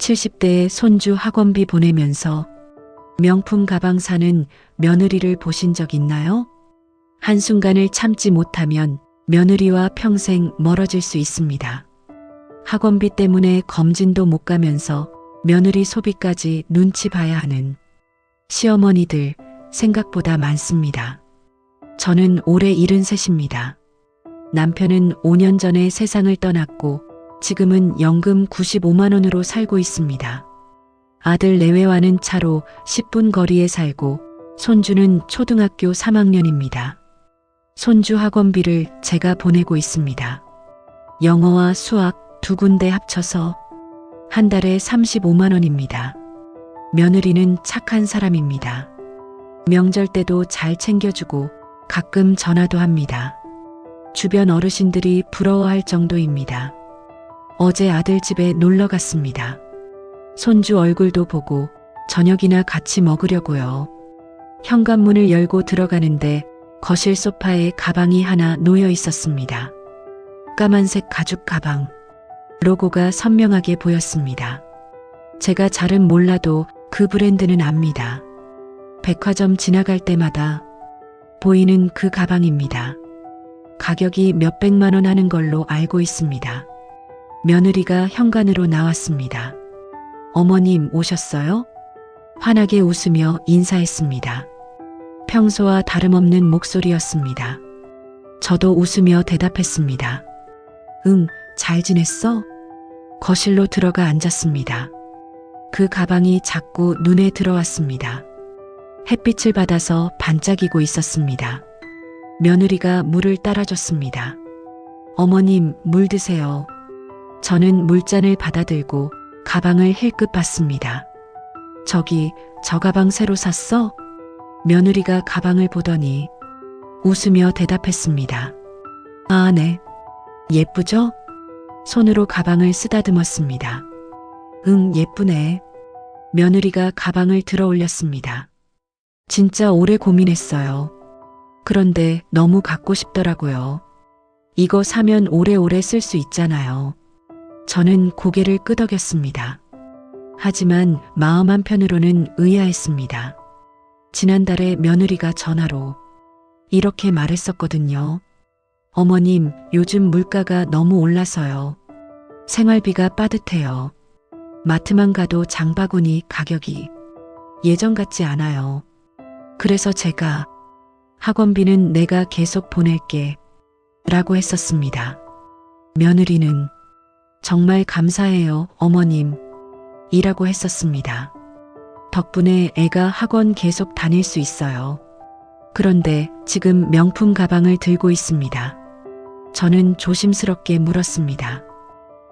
70대의 손주 학원비 보내면서 명품 가방 사는 며느리를 보신 적 있나요? 한순간을 참지 못하면 며느리와 평생 멀어질 수 있습니다. 학원비 때문에 검진도 못 가면서 며느리 소비까지 눈치 봐야 하는 시어머니들 생각보다 많습니다. 저는 올해 73입니다. 남편은 5년 전에 세상을 떠났고 지금은 연금 95만 원으로 살고 있습니다. 아들 내외와는 차로 10분 거리에 살고 손주는 초등학교 3학년입니다. 손주 학원비를 제가 보내고 있습니다. 영어와 수학 두 군데 합쳐서 한 달에 35만 원입니다. 며느리는 착한 사람입니다. 명절 때도 잘 챙겨주고 가끔 전화도 합니다. 주변 어르신들이 부러워할 정도입니다. 어제 아들 집에 놀러 갔습니다. 손주 얼굴도 보고 저녁이나 같이 먹으려고요. 현관문을 열고 들어가는데 거실 소파에 가방이 하나 놓여 있었습니다. 까만색 가죽 가방. 로고가 선명하게 보였습니다. 제가 잘은 몰라도 그 브랜드는 압니다. 백화점 지나갈 때마다 보이는 그 가방입니다. 가격이 몇백만 원 하는 걸로 알고 있습니다. 며느리가 현관으로 나왔습니다. 어머님 오셨어요? 환하게 웃으며 인사했습니다. 평소와 다름없는 목소리였습니다. 저도 웃으며 대답했습니다. 응, 잘 지냈어? 거실로 들어가 앉았습니다. 그 가방이 자꾸 눈에 들어왔습니다. 햇빛을 받아서 반짝이고 있었습니다. 며느리가 물을 따라줬습니다. 어머님, 물 드세요. 저는 물잔을 받아들고 가방을 힐끗 봤습니다. 저기, 저 가방 새로 샀어? 며느리가 가방을 보더니 웃으며 대답했습니다. 아, 네. 예쁘죠? 손으로 가방을 쓰다듬었습니다. 응, 예쁘네. 며느리가 가방을 들어 올렸습니다. 진짜 오래 고민했어요. 그런데 너무 갖고 싶더라고요. 이거 사면 오래오래 쓸 수 있잖아요. 저는 고개를 끄덕였습니다. 하지만 마음 한편으로는 의아했습니다. 지난달에 며느리가 전화로 이렇게 말했었거든요. 어머님, 요즘 물가가 너무 올라서요. 생활비가 빠듯해요. 마트만 가도 장바구니 가격이 예전 같지 않아요. 그래서 제가 학원비는 내가 계속 보낼게 라고 했었습니다. 며느리는 정말 감사해요, 어머님 이라고 했었습니다. 덕분에 애가 학원 계속 다닐 수 있어요. 그런데 지금 명품 가방을 들고 있습니다. 저는 조심스럽게 물었습니다.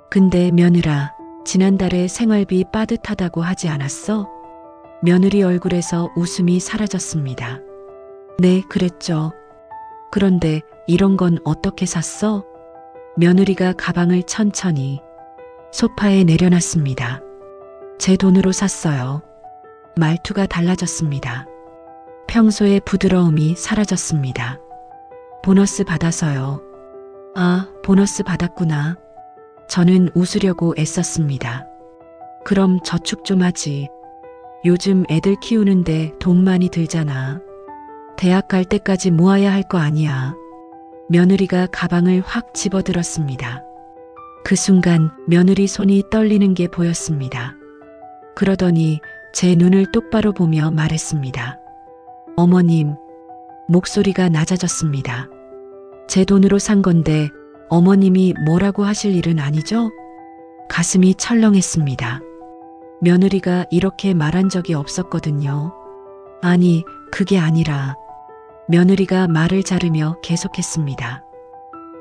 근데 며느라, 지난달에 생활비 빠듯하다고 하지 않았어? 며느리 얼굴에서 웃음이 사라졌습니다. 네, 그랬죠. 그런데 이런 건 어떻게 샀어? 며느리가 가방을 천천히 소파에 내려놨습니다. 제 돈으로 샀어요. 말투가 달라졌습니다. 평소의 부드러움이 사라졌습니다. 보너스 받아서요. 아, 보너스 받았구나. 저는 웃으려고 애썼습니다. 그럼 저축 좀 하지. 요즘 애들 키우는데 돈 많이 들잖아. 대학 갈 때까지 모아야 할 거 아니야. 며느리가 가방을 확 집어들었습니다. 그 순간 며느리 손이 떨리는 게 보였습니다. 그러더니 제 눈을 똑바로 보며 말했습니다. 어머님, 목소리가 낮아졌습니다. 제 돈으로 산 건데 어머님이 뭐라고 하실 일은 아니죠? 가슴이 철렁했습니다. 며느리가 이렇게 말한 적이 없었거든요. 아니, 그게 아니라 며느리가 말을 자르며 계속했습니다.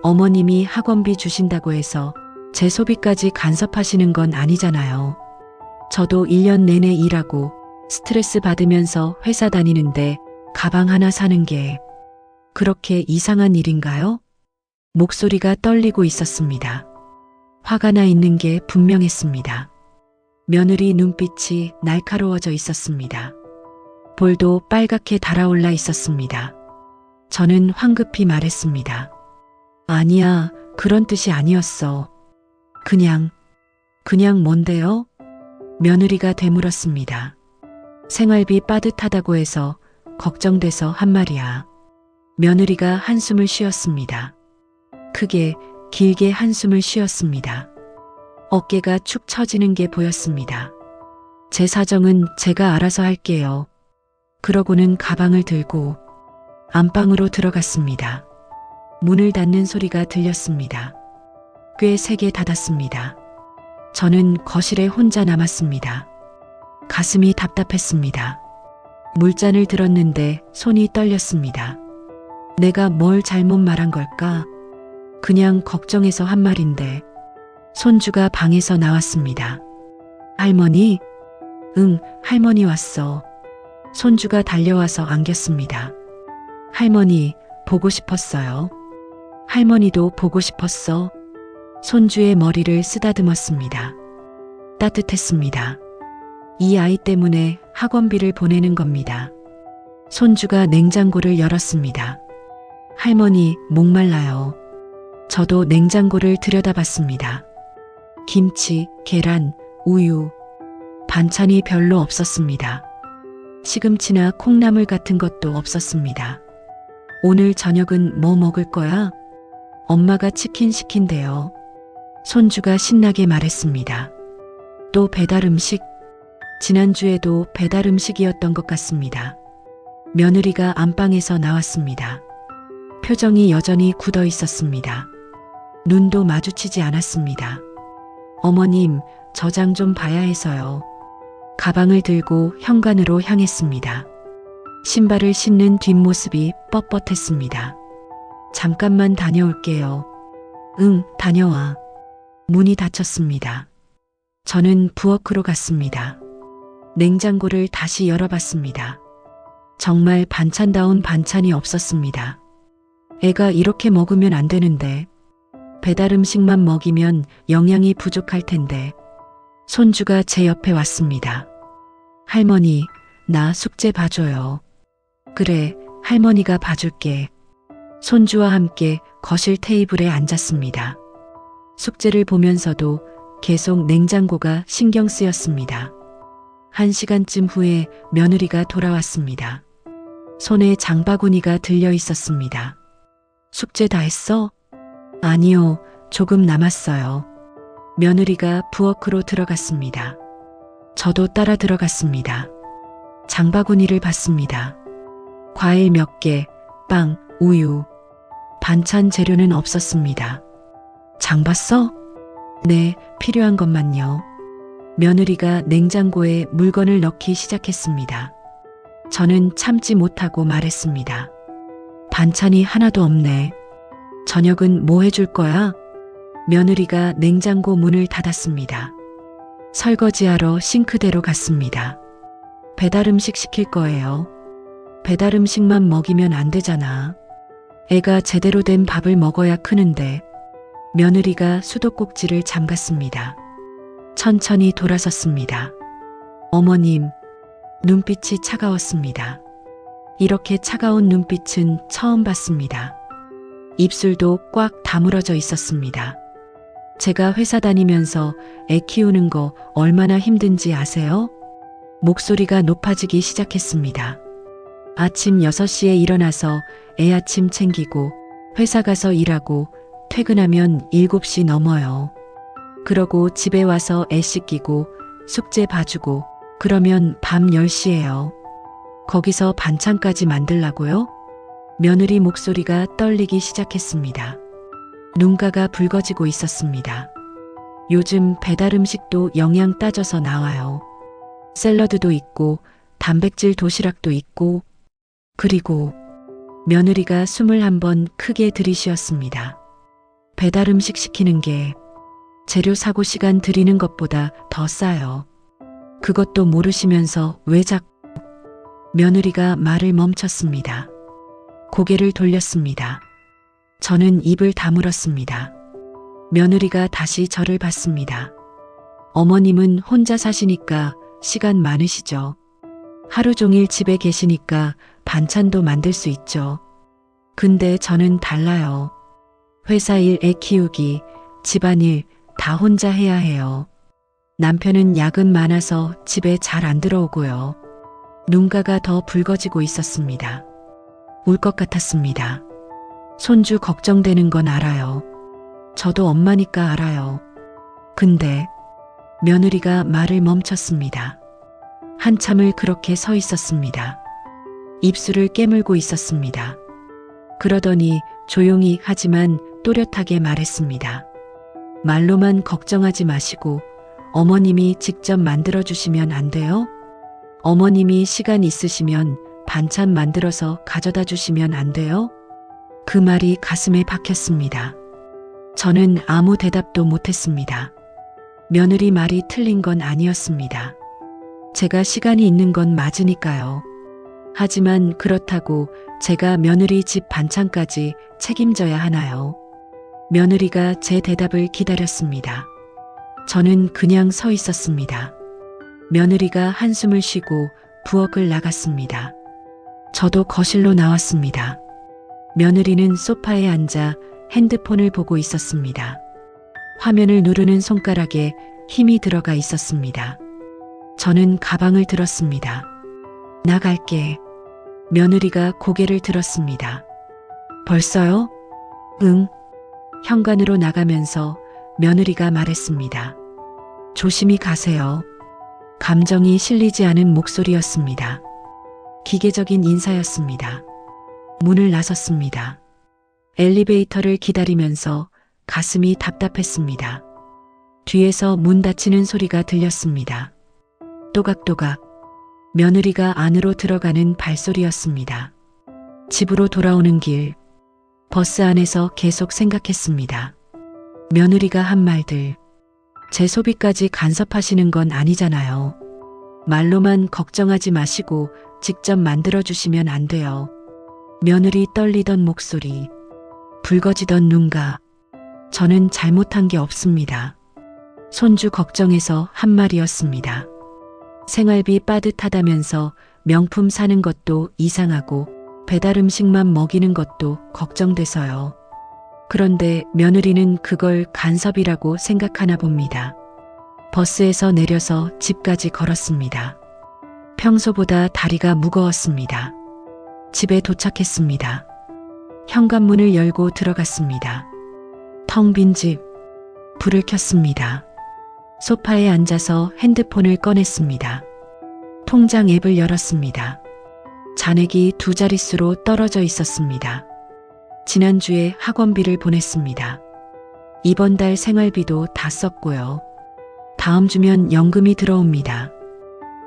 어머님이 학원비 주신다고 해서 제 소비까지 간섭하시는 건 아니잖아요. 저도 1년 내내 일하고 스트레스 받으면서 회사 다니는데 가방 하나 사는 게 그렇게 이상한 일인가요? 목소리가 떨리고 있었습니다. 화가 나 있는 게 분명했습니다. 며느리 눈빛이 날카로워져 있었습니다. 볼도 빨갛게 달아올라 있었습니다. 저는 황급히 말했습니다. 아니야, 그런 뜻이 아니었어. 그냥 뭔데요? 며느리가 되물었습니다. 생활비 빠듯하다고 해서 걱정돼서 한 말이야. 며느리가 한숨을 쉬었습니다. 크게 길게 한숨을 쉬었습니다. 어깨가 축 처지는 게 보였습니다. 제 사정은 제가 알아서 할게요. 그러고는 가방을 들고 안방으로 들어갔습니다. 문을 닫는 소리가 들렸습니다. 꽤 세게 닫았습니다. 저는 거실에 혼자 남았습니다. 가슴이 답답했습니다. 물잔을 들었는데 손이 떨렸습니다. 내가 뭘 잘못 말한 걸까? 그냥 걱정해서 한 말인데. 손주가 방에서 나왔습니다. 할머니? 응, 할머니 왔어. 손주가 달려와서 안겼습니다. 할머니, 보고 싶었어요. 할머니도 보고 싶었어. 손주의 머리를 쓰다듬었습니다. 따뜻했습니다. 이 아이 때문에 학원비를 보내는 겁니다. 손주가 냉장고를 열었습니다. 할머니, 목말라요. 저도 냉장고를 들여다봤습니다. 김치, 계란, 우유, 반찬이 별로 없었습니다. 시금치나 콩나물 같은 것도 없었습니다. 오늘 저녁은 뭐 먹을 거야? 엄마가 치킨 시킨대요. 손주가 신나게 말했습니다. 또 배달 음식? 지난주에도 배달 음식이었던 것 같습니다. 며느리가 안방에서 나왔습니다. 표정이 여전히 굳어 있었습니다. 눈도 마주치지 않았습니다. 어머님, 저장 좀 봐야 해서요. 가방을 들고 현관으로 향했습니다. 신발을 신는 뒷모습이 뻣뻣했습니다. 잠깐만 다녀올게요. 응, 다녀와. 문이 닫혔습니다. 저는 부엌으로 갔습니다. 냉장고를 다시 열어봤습니다. 정말 반찬다운 반찬이 없었습니다. 애가 이렇게 먹으면 안 되는데. 배달 음식만 먹이면 영양이 부족할 텐데. 손주가 제 옆에 왔습니다. 할머니, 나 숙제 봐줘요. 그래, 할머니가 봐줄게. 손주와 함께 거실 테이블에 앉았습니다. 숙제를 보면서도 계속 냉장고가 신경 쓰였습니다. 1시간쯤 후에 며느리가 돌아왔습니다. 손에 장바구니가 들려 있었습니다. 숙제 다 했어? 아니요, 조금 남았어요. 며느리가 부엌으로 들어갔습니다. 저도 따라 들어갔습니다. 장바구니를 봤습니다. 과일 몇 개, 빵, 우유, 반찬 재료는 없었습니다. 장 봤어? 네, 필요한 것만요. 며느리가 냉장고에 물건을 넣기 시작했습니다. 저는 참지 못하고 말했습니다. 반찬이 하나도 없네. 저녁은 뭐 해줄 거야? 며느리가 냉장고 문을 닫았습니다. 설거지하러 싱크대로 갔습니다. 배달 음식 시킬 거예요. 배달 음식만 먹이면 안 되잖아. 애가 제대로 된 밥을 먹어야 크는데. 며느리가 수도꼭지를 잠갔습니다. 천천히 돌아섰습니다. 어머님, 눈빛이 차가웠습니다. 이렇게 차가운 눈빛은 처음 봤습니다. 입술도 꽉 다물어져 있었습니다. 제가 회사 다니면서 애 키우는 거 얼마나 힘든지 아세요? 목소리가 높아지기 시작했습니다. 아침 6시에 일어나서 애 아침 챙기고 회사 가서 일하고 퇴근하면 7시 넘어요. 그러고 집에 와서 애 씻기고 숙제 봐주고 그러면 밤 10시예요. 거기서 반찬까지 만들라고요? 며느리 목소리가 떨리기 시작했습니다. 눈가가 붉어지고 있었습니다. 요즘 배달 음식도 영양 따져서 나와요. 샐러드도 있고 단백질 도시락도 있고. 그리고 며느리가 숨을 한번 크게 들이쉬었습니다. 배달 음식 시키는 게 재료 사고 시간 들이는 것보다 더 싸요. 그것도 모르시면서 왜 자꾸. 며느리가 말을 멈췄습니다. 고개를 돌렸습니다. 저는 입을 다물었습니다. 며느리가 다시 저를 봤습니다. 어머님은 혼자 사시니까 시간 많으시죠. 하루 종일 집에 계시니까 반찬도 만들 수 있죠. 근데 저는 달라요. 회사 일, 애 키우기, 집안일 다 혼자 해야 해요. 남편은 야근 많아서 집에 잘 안 들어오고요. 눈가가 더 붉어지고 있었습니다. 울 것 같았습니다. 손주 걱정되는 건 알아요. 저도 엄마니까 알아요. 근데 며느리가 말을 멈췄습니다. 한참을 그렇게 서 있었습니다. 입술을 깨물고 있었습니다. 그러더니 조용히 하지만 또렷하게 말했습니다. 말로만 걱정하지 마시고 어머님이 직접 만들어주시면 안 돼요? 어머님이 시간 있으시면 반찬 만들어서 가져다 주시면 안 돼요? 그 말이 가슴에 박혔습니다. 저는 아무 대답도 못했습니다. 며느리 말이 틀린 건 아니었습니다. 제가 시간이 있는 건 맞으니까요. 하지만 그렇다고 제가 며느리 집 반찬까지 책임져야 하나요? 며느리가 제 대답을 기다렸습니다. 저는 그냥 서 있었습니다. 며느리가 한숨을 쉬고 부엌을 나갔습니다. 저도 거실로 나왔습니다. 며느리는 소파에 앉아 핸드폰을 보고 있었습니다. 화면을 누르는 손가락에 힘이 들어가 있었습니다. 저는 가방을 들었습니다. 나갈게. 며느리가 고개를 들었습니다. 벌써요? 응. 현관으로 나가면서 며느리가 말했습니다. 조심히 가세요. 감정이 실리지 않은 목소리였습니다. 기계적인 인사였습니다. 문을 나섰습니다. 엘리베이터를 기다리면서 가슴이 답답했습니다. 뒤에서 문 닫히는 소리가 들렸습니다. 또각또각 며느리가 안으로 들어가는 발소리였습니다. 집으로 돌아오는 길, 버스 안에서 계속 생각했습니다. 며느리가 한 말들, 제 소비까지 간섭하시는 건 아니잖아요. 말로만 걱정하지 마시고 직접 만들어주시면 안 돼요. 며느리 떨리던 목소리, 붉어지던 눈가, 저는 잘못한 게 없습니다. 손주 걱정해서 한 말이었습니다. 생활비 빠듯하다면서 명품 사는 것도 이상하고 배달 음식만 먹이는 것도 걱정돼서요. 그런데 며느리는 그걸 간섭이라고 생각하나 봅니다. 버스에서 내려서 집까지 걸었습니다. 평소보다 다리가 무거웠습니다. 집에 도착했습니다. 현관문을 열고 들어갔습니다. 텅 빈 집, 불을 켰습니다. 소파에 앉아서 핸드폰을 꺼냈습니다. 통장 앱을 열었습니다. 잔액이 2자릿수로 떨어져 있었습니다. 지난주에 학원비를 보냈습니다. 이번 달 생활비도 다 썼고요. 다음 주면 연금이 들어옵니다.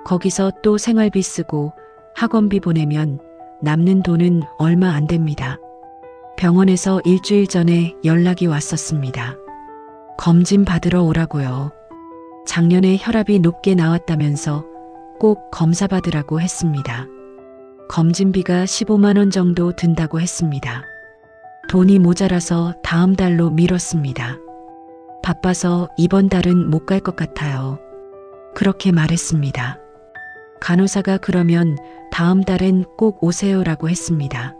거기서 또 생활비 쓰고 학원비 보내면 남는 돈은 얼마 안 됩니다. 병원에서 일주일 전에 연락이 왔었습니다. 검진 받으러 오라고요. 작년에 혈압이 높게 나왔다면서 꼭 검사 받으라고 했습니다. 검진비가 15만 원 정도 든다고 했습니다. 돈이 모자라서 다음 달로 미뤘습니다. 바빠서 이번 달은 못 갈 것 같아요. 그렇게 말했습니다. 간호사가 그러면 다음 달엔 꼭 오세요라고 했습니다.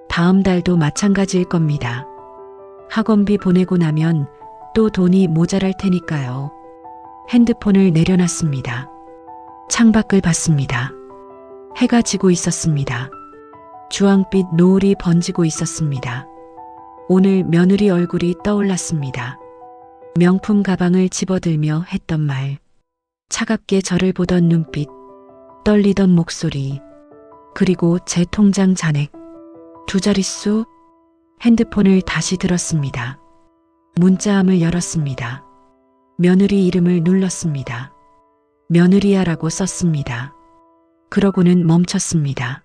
다음 달도 마찬가지일 겁니다. 학원비 보내고 나면 또 돈이 모자랄 테니까요. 핸드폰을 내려놨습니다. 창밖을 봤습니다. 해가 지고 있었습니다. 주황빛 노을이 번지고 있었습니다. 오늘 며느리 얼굴이 떠올랐습니다. 명품 가방을 집어들며 했던 말, 차갑게 저를 보던 눈빛, 떨리던 목소리, 그리고 제 통장 잔액, 2자릿수. 핸드폰을 다시 들었습니다. 문자함을 열었습니다. 며느리 이름을 눌렀습니다. 며느리야라고 썼습니다. 그러고는 멈췄습니다.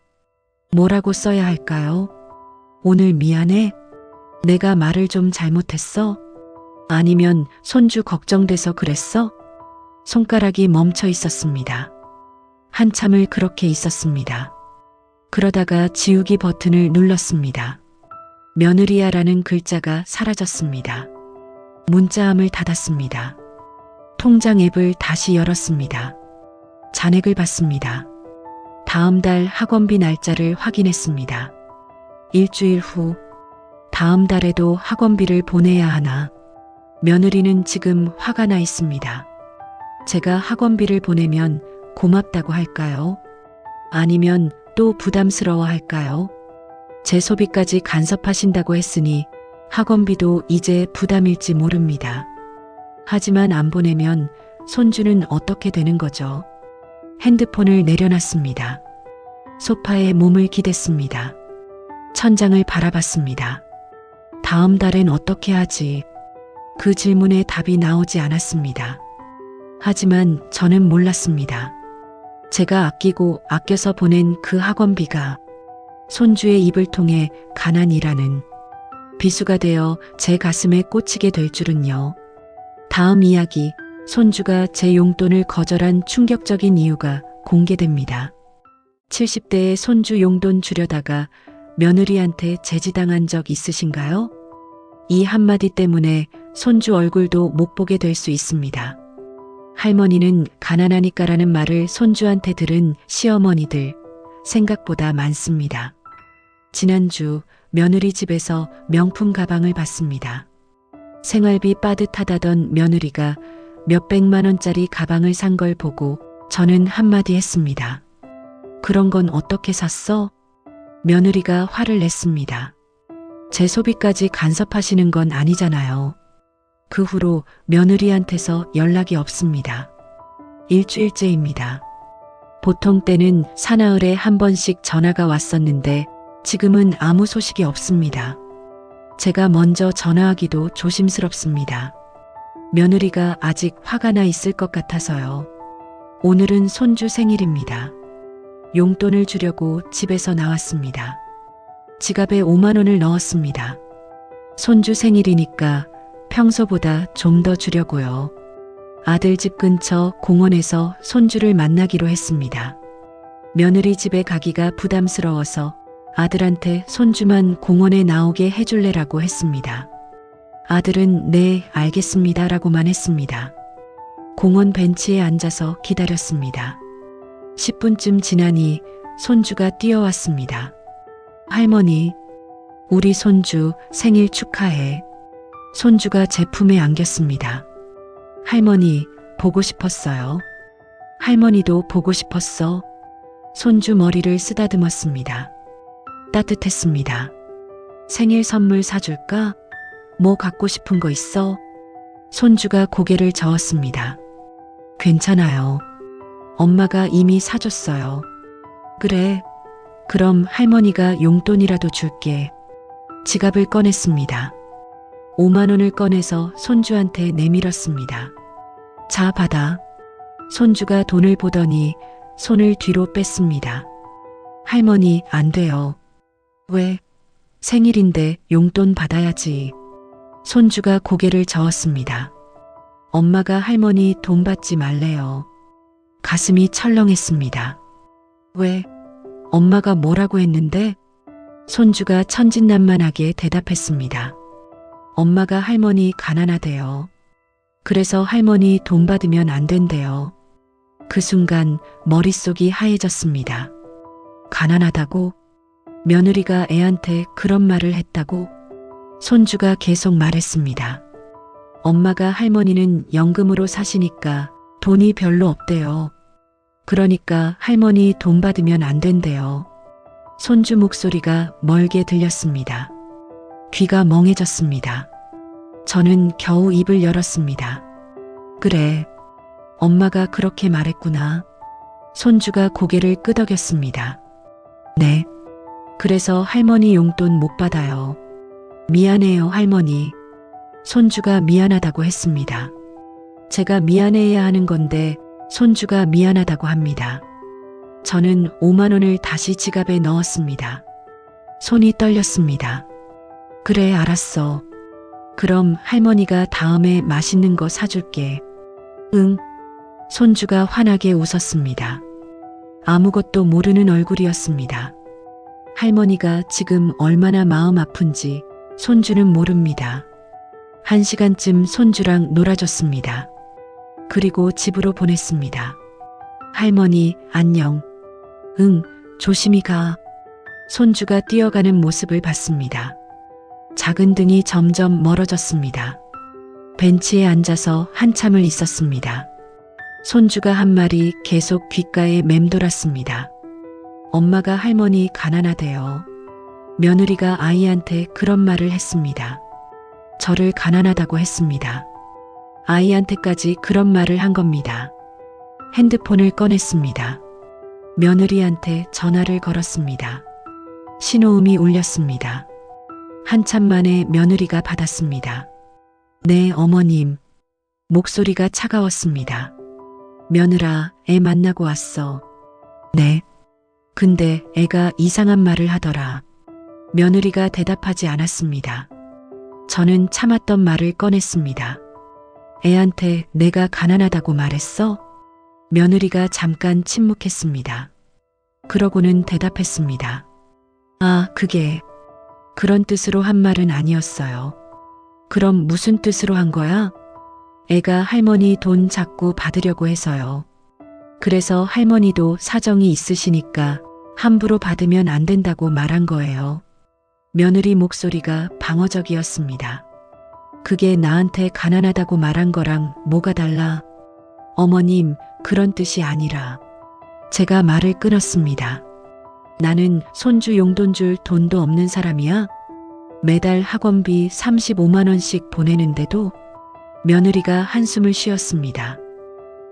뭐라고 써야 할까요? 오늘 미안해? 내가 말을 좀 잘못했어? 아니면 손주 걱정돼서 그랬어? 손가락이 멈춰 있었습니다. 한참을 그렇게 있었습니다. 그러다가 지우기 버튼을 눌렀습니다. 며느리야라는 글자가 사라졌습니다. 문자함을 닫았습니다. 통장 앱을 다시 열었습니다. 잔액을 봤습니다. 다음 달 학원비 날짜를 확인했습니다. 일주일 후, 다음 달에도 학원비를 보내야 하나. 며느리는 지금 화가 나 있습니다. 제가 학원비를 보내면 고맙다고 할까요? 아니면 또 부담스러워 할까요? 제 소비까지 간섭하신다고 했으니 학원비도 이제 부담일지 모릅니다. 하지만 안 보내면 손주는 어떻게 되는 거죠? 핸드폰을 내려놨습니다. 소파에 몸을 기댔습니다. 천장을 바라봤습니다. 다음 달엔 어떻게 하지? 그 질문에 답이 나오지 않았습니다. 하지만 저는 몰랐습니다. 제가 아끼고 아껴서 보낸 그 학원비가 손주의 입을 통해 가난이라는 비수가 되어 제 가슴에 꽂히게 될 줄은요. 다음 이야기, 손주가 제 용돈을 거절한 충격적인 이유가 공개됩니다. 70대의 손주 용돈 주려다가 며느리한테 제지당한 적 있으신가요? 이 한마디 때문에 손주 얼굴도 못 보게 될 수 있습니다. 할머니는 가난하니까라는 말을 손주한테 들은 시어머니들 생각보다 많습니다. 지난주 며느리 집에서 명품 가방을 봤습니다. 생활비 빠듯하다던 며느리가 몇백만 원짜리 가방을 산 걸 보고 저는 한마디 했습니다. 그런 건 어떻게 샀어? 며느리가 화를 냈습니다. 제 소비까지 간섭하시는 건 아니잖아요. 그 후로 며느리한테서 연락이 없습니다. 일주일째입니다. 보통 때는 사나흘에 한 번씩 전화가 왔었는데 지금은 아무 소식이 없습니다. 제가 먼저 전화하기도 조심스럽습니다. 며느리가 아직 화가 나 있을 것 같아서요. 오늘은 손주 생일입니다. 용돈을 주려고 집에서 나왔습니다. 지갑에 5만 원을 넣었습니다. 손주 생일이니까 평소보다 좀 더 주려고요. 아들 집 근처 공원에서 손주를 만나기로 했습니다. 며느리 집에 가기가 부담스러워서 아들한테 손주만 공원에 나오게 해줄래라고 했습니다. 아들은 네, 알겠습니다 라고만 했습니다. 공원 벤치에 앉아서 기다렸습니다. 10분쯤 지나니 손주가 뛰어왔습니다. 할머니, 우리 손주 생일 축하해. 손주가 제 품에 안겼습니다. 할머니, 보고 싶었어요. 할머니도 보고 싶었어. 손주 머리를 쓰다듬었습니다. 따뜻했습니다. 생일 선물 사줄까? 뭐 갖고 싶은 거 있어? 손주가 고개를 저었습니다. 괜찮아요. 엄마가 이미 사줬어요. 그래. 그럼 할머니가 용돈이라도 줄게. 지갑을 꺼냈습니다. 5만 원을 꺼내서 손주한테 내밀었습니다. 자, 받아. 손주가 돈을 보더니 손을 뒤로 뺐습니다. 할머니, 안 돼요. 왜? 생일인데 용돈 받아야지. 손주가 고개를 저었습니다. 엄마가 할머니 돈 받지 말래요. 가슴이 철렁했습니다. 왜? 엄마가 뭐라고 했는데? 손주가 천진난만하게 대답했습니다. 엄마가 할머니 가난하대요. 그래서 할머니 돈 받으면 안 된대요. 그 순간 머릿속이 하얘졌습니다. 가난하다고? 며느리가 애한테 그런 말을 했다고? 손주가 계속 말했습니다. 엄마가 할머니는 연금으로 사시니까 돈이 별로 없대요. 그러니까 할머니 돈 받으면 안 된대요. 손주 목소리가 멀게 들렸습니다. 귀가 멍해졌습니다. 저는 겨우 입을 열었습니다. 그래, 엄마가 그렇게 말했구나. 손주가 고개를 끄덕였습니다. 네, 그래서 할머니 용돈 못 받아요. 미안해요, 할머니. 손주가 미안하다고 했습니다. 제가 미안해야 하는 건데 손주가 미안하다고 합니다. 저는 5만 원을 다시 지갑에 넣었습니다. 손이 떨렸습니다. 그래, 알았어. 그럼 할머니가 다음에 맛있는 거 사줄게. 응. 손주가 환하게 웃었습니다. 아무것도 모르는 얼굴이었습니다. 할머니가 지금 얼마나 마음 아픈지 손주는 모릅니다. 1시간쯤 손주랑 놀아줬습니다. 그리고 집으로 보냈습니다. 할머니, 안녕. 응, 조심히 가. 손주가 뛰어가는 모습을 봤습니다. 작은 등이 점점 멀어졌습니다. 벤치에 앉아서 한참을 있었습니다. 손주가 한 말이 계속 귓가에 맴돌았습니다. 엄마가 할머니 가난하대요. 며느리가 아이한테 그런 말을 했습니다. 저를 가난하다고 했습니다. 아이한테까지 그런 말을 한 겁니다. 핸드폰을 꺼냈습니다. 며느리한테 전화를 걸었습니다. 신호음이 울렸습니다. 한참 만에 며느리가 받았습니다. 네, 어머님. 목소리가 차가웠습니다. 며느라, 애 만나고 왔어. 네. 근데 애가 이상한 말을 하더라. 며느리가 대답하지 않았습니다. 저는 참았던 말을 꺼냈습니다. 애한테 내가 가난하다고 말했어? 며느리가 잠깐 침묵했습니다. 그러고는 대답했습니다. 아, 그게 그런 뜻으로 한 말은 아니었어요. 그럼 무슨 뜻으로 한 거야? 애가 할머니 돈 자꾸 받으려고 해서요. 그래서 할머니도 사정이 있으시니까 함부로 받으면 안 된다고 말한 거예요. 며느리 목소리가 방어적이었습니다. 그게 나한테 가난하다고 말한 거랑 뭐가 달라? 어머님, 그런 뜻이 아니라. 제가 말을 끊었습니다. 나는 손주 용돈 줄 돈도 없는 사람이야? 매달 학원비 35만 원씩 보내는데도. 며느리가 한숨을 쉬었습니다.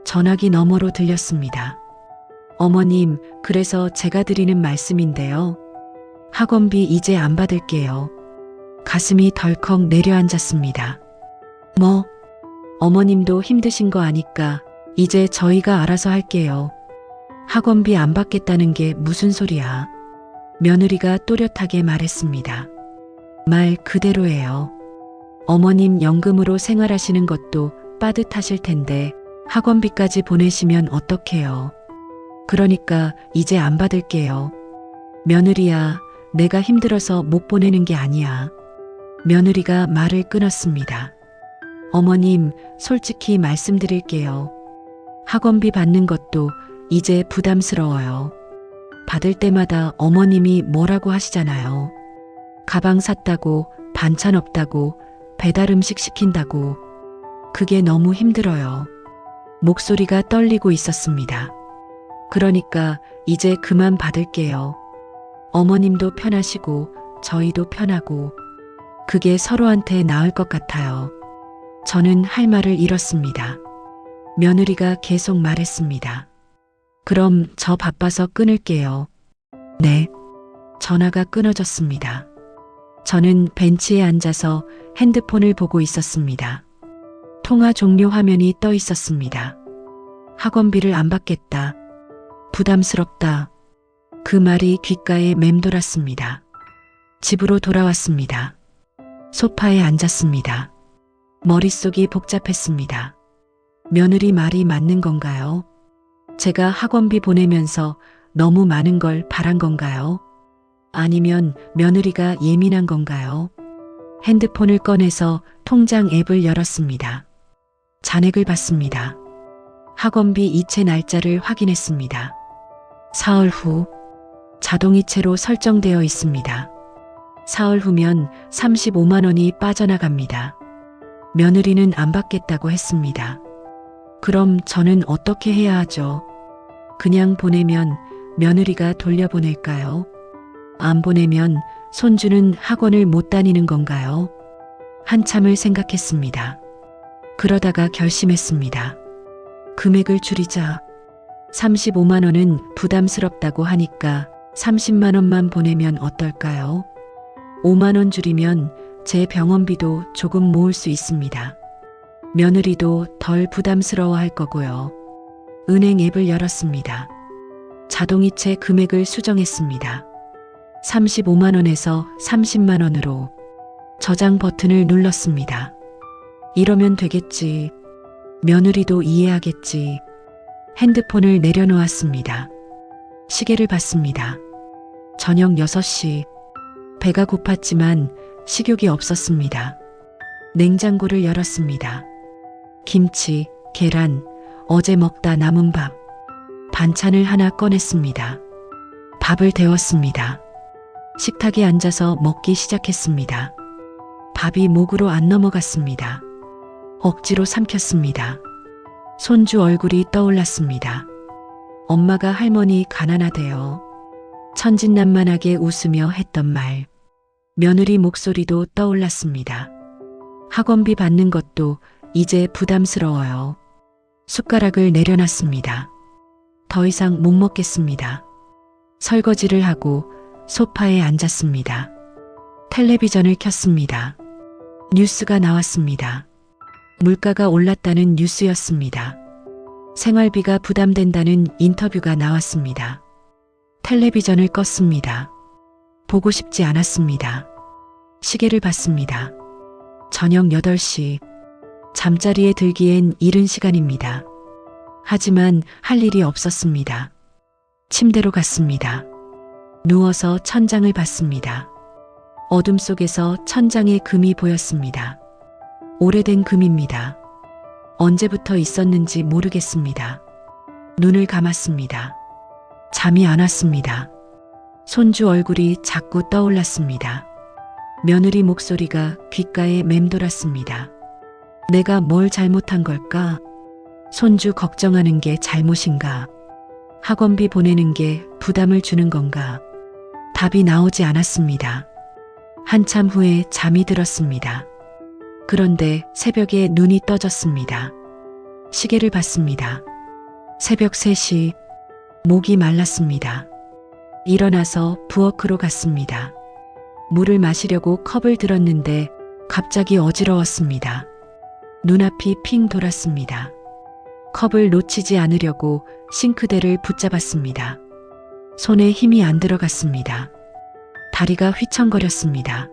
전화기 너머로 들렸습니다. 어머님, 그래서 제가 드리는 말씀인데요. 학원비 이제 안 받을게요. 가슴이 덜컥 내려앉았습니다. 뭐? 어머님도 힘드신 거 아니까 이제 저희가 알아서 할게요. 학원비 안 받겠다는 게 무슨 소리야? 며느리가 또렷하게 말했습니다. 말 그대로예요. 어머님 연금으로 생활하시는 것도 빠듯하실 텐데 학원비까지 보내시면 어떡해요. 그러니까 이제 안 받을게요. 며느리야, 내가 힘들어서 못 보내는 게 아니야. 며느리가 말을 끊었습니다. 어머님, 솔직히 말씀드릴게요. 학원비 받는 것도 이제 부담스러워요. 받을 때마다 어머님이 뭐라고 하시잖아요. 가방 샀다고, 반찬 없다고, 배달 음식 시킨다고. 그게 너무 힘들어요. 목소리가 떨리고 있었습니다. 그러니까 이제 그만 받을게요. 어머님도 편하시고 저희도 편하고 그게 서로한테 나을 것 같아요. 저는 할 말을 잃었습니다. 며느리가 계속 말했습니다. 그럼 저 바빠서 끊을게요. 네. 전화가 끊어졌습니다. 저는 벤치에 앉아서 핸드폰을 보고 있었습니다. 통화 종료 화면이 떠 있었습니다. 학원비를 안 받겠다. 부담스럽다. 그 말이 귓가에 맴돌았습니다. 집으로 돌아왔습니다. 소파에 앉았습니다. 머릿속이 복잡했습니다. 며느리 말이 맞는 건가요? 제가 학원비 보내면서 너무 많은 걸 바란 건가요? 아니면 며느리가 예민한 건가요? 핸드폰을 꺼내서 통장 앱을 열었습니다. 잔액을 봤습니다. 학원비 이체 날짜를 확인했습니다. 사흘 후 자동이체로 설정되어 있습니다. 사흘 후면 35만 원이 빠져나갑니다. 며느리는 안 받겠다고 했습니다. 그럼 저는 어떻게 해야 하죠? 그냥 보내면 며느리가 돌려보낼까요? 안 보내면 손주는 학원을 못 다니는 건가요? 한참을 생각했습니다. 그러다가 결심했습니다. 금액을 줄이자. 35만 원은 부담스럽다고 하니까 30만 원만 보내면 어떨까요? 5만 원 줄이면 제 병원비도 조금 모을 수 있습니다. 며느리도 덜 부담스러워 할 거고요. 은행 앱을 열었습니다. 자동이체 금액을 수정했습니다. 35만 원에서 30만 원으로 저장 버튼을 눌렀습니다. 이러면 되겠지. 며느리도 이해하겠지. 핸드폰을 내려놓았습니다. 시계를 봤습니다. 저녁 6시. 배가 고팠지만 식욕이 없었습니다. 냉장고를 열었습니다. 김치, 계란, 어제 먹다 남은 밥. 반찬을 하나 꺼냈습니다. 밥을 데웠습니다. 식탁에 앉아서 먹기 시작했습니다. 밥이 목으로 안 넘어갔습니다. 억지로 삼켰습니다. 손주 얼굴이 떠올랐습니다. 엄마가 할머니 가난하대요. 천진난만하게 웃으며 했던 말. 며느리 목소리도 떠올랐습니다. 학원비 받는 것도 이제 부담스러워요. 숟가락을 내려놨습니다. 더 이상 못 먹겠습니다. 설거지를 하고 소파에 앉았습니다. 텔레비전을 켰습니다. 뉴스가 나왔습니다. 물가가 올랐다는 뉴스였습니다. 생활비가 부담된다는 인터뷰가 나왔습니다. 텔레비전을 껐습니다. 보고 싶지 않았습니다. 시계를 봤습니다. 저녁 8시. 잠자리에 들기엔 이른 시간입니다. 하지만 할 일이 없었습니다. 침대로 갔습니다. 누워서 천장을 봤습니다. 어둠 속에서 천장에 금이 보였습니다. 오래된 금입니다. 언제부터 있었는지 모르겠습니다. 눈을 감았습니다. 잠이 안 왔습니다. 손주 얼굴이 자꾸 떠올랐습니다. 며느리 목소리가 귓가에 맴돌았습니다. 내가 뭘 잘못한 걸까? 손주 걱정하는 게 잘못인가? 학원비 보내는 게 부담을 주는 건가? 답이 나오지 않았습니다. 한참 후에 잠이 들었습니다. 그런데 새벽에 눈이 떠졌습니다. 시계를 봤습니다. 새벽 3시. 목이 말랐습니다. 일어나서 부엌으로 갔습니다. 물을 마시려고 컵을 들었는데 갑자기 어지러웠습니다. 눈앞이 핑 돌았습니다. 컵을 놓치지 않으려고 싱크대를 붙잡았습니다. 손에 힘이 안 들어갔습니다. 다리가 휘청거렸습니다.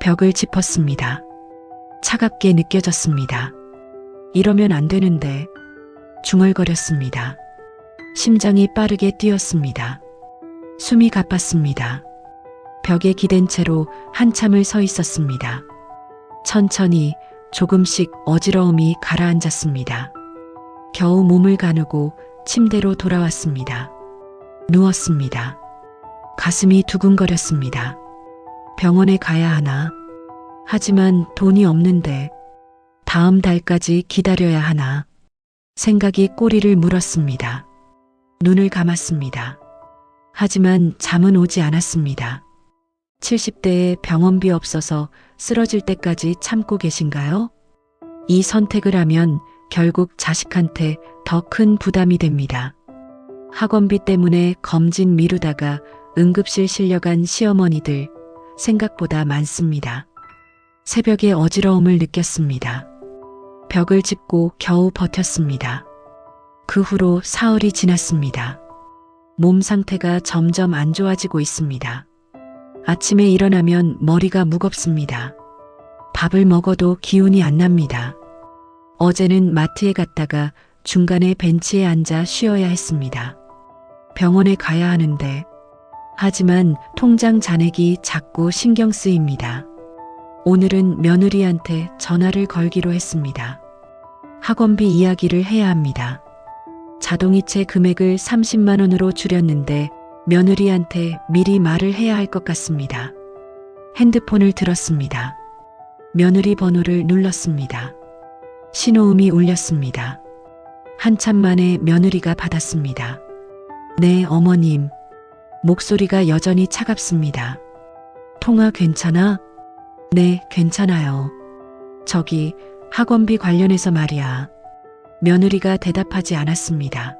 벽을 짚었습니다. 차갑게 느껴졌습니다. 이러면 안 되는데. 중얼거렸습니다. 심장이 빠르게 뛰었습니다. 숨이 가빴습니다. 벽에 기댄 채로 한참을 서 있었습니다. 천천히 조금씩 어지러움이 가라앉았습니다. 겨우 몸을 가누고 침대로 돌아왔습니다. 누웠습니다. 가슴이 두근거렸습니다. 병원에 가야 하나? 하지만 돈이 없는데 다음 달까지 기다려야 하나? 생각이 꼬리를 물었습니다. 눈을 감았습니다. 하지만 잠은 오지 않았습니다. 70대에 병원비 없어서 쓰러질 때까지 참고 계신가요? 이 선택을 하면 결국 자식한테 더 큰 부담이 됩니다. 학원비 때문에 검진 미루다가 응급실 실려간 시어머니들 생각보다 많습니다. 새벽에 어지러움을 느꼈습니다. 벽을 짚고 겨우 버텼습니다. 그 후로 사흘이 지났습니다. 몸 상태가 점점 안 좋아지고 있습니다. 아침에 일어나면 머리가 무겁습니다. 밥을 먹어도 기운이 안 납니다. 어제는 마트에 갔다가 중간에 벤치에 앉아 쉬어야 했습니다. 병원에 가야 하는데, 하지만 통장 잔액이 자꾸 신경 쓰입니다. 오늘은 며느리한테 전화를 걸기로 했습니다. 학원비 이야기를 해야 합니다. 자동이체 금액을 30만 원으로 줄였는데 며느리한테 미리 말을 해야 할 것 같습니다. 핸드폰을 들었습니다. 며느리 번호를 눌렀습니다. 신호음이 울렸습니다. 한참 만에 며느리가 받았습니다. 네, 어머님. 목소리가 여전히 차갑습니다. 통화 괜찮아? 네, 괜찮아요. 저기 학원비 관련해서 말이야. 며느리가 대답하지 않았습니다.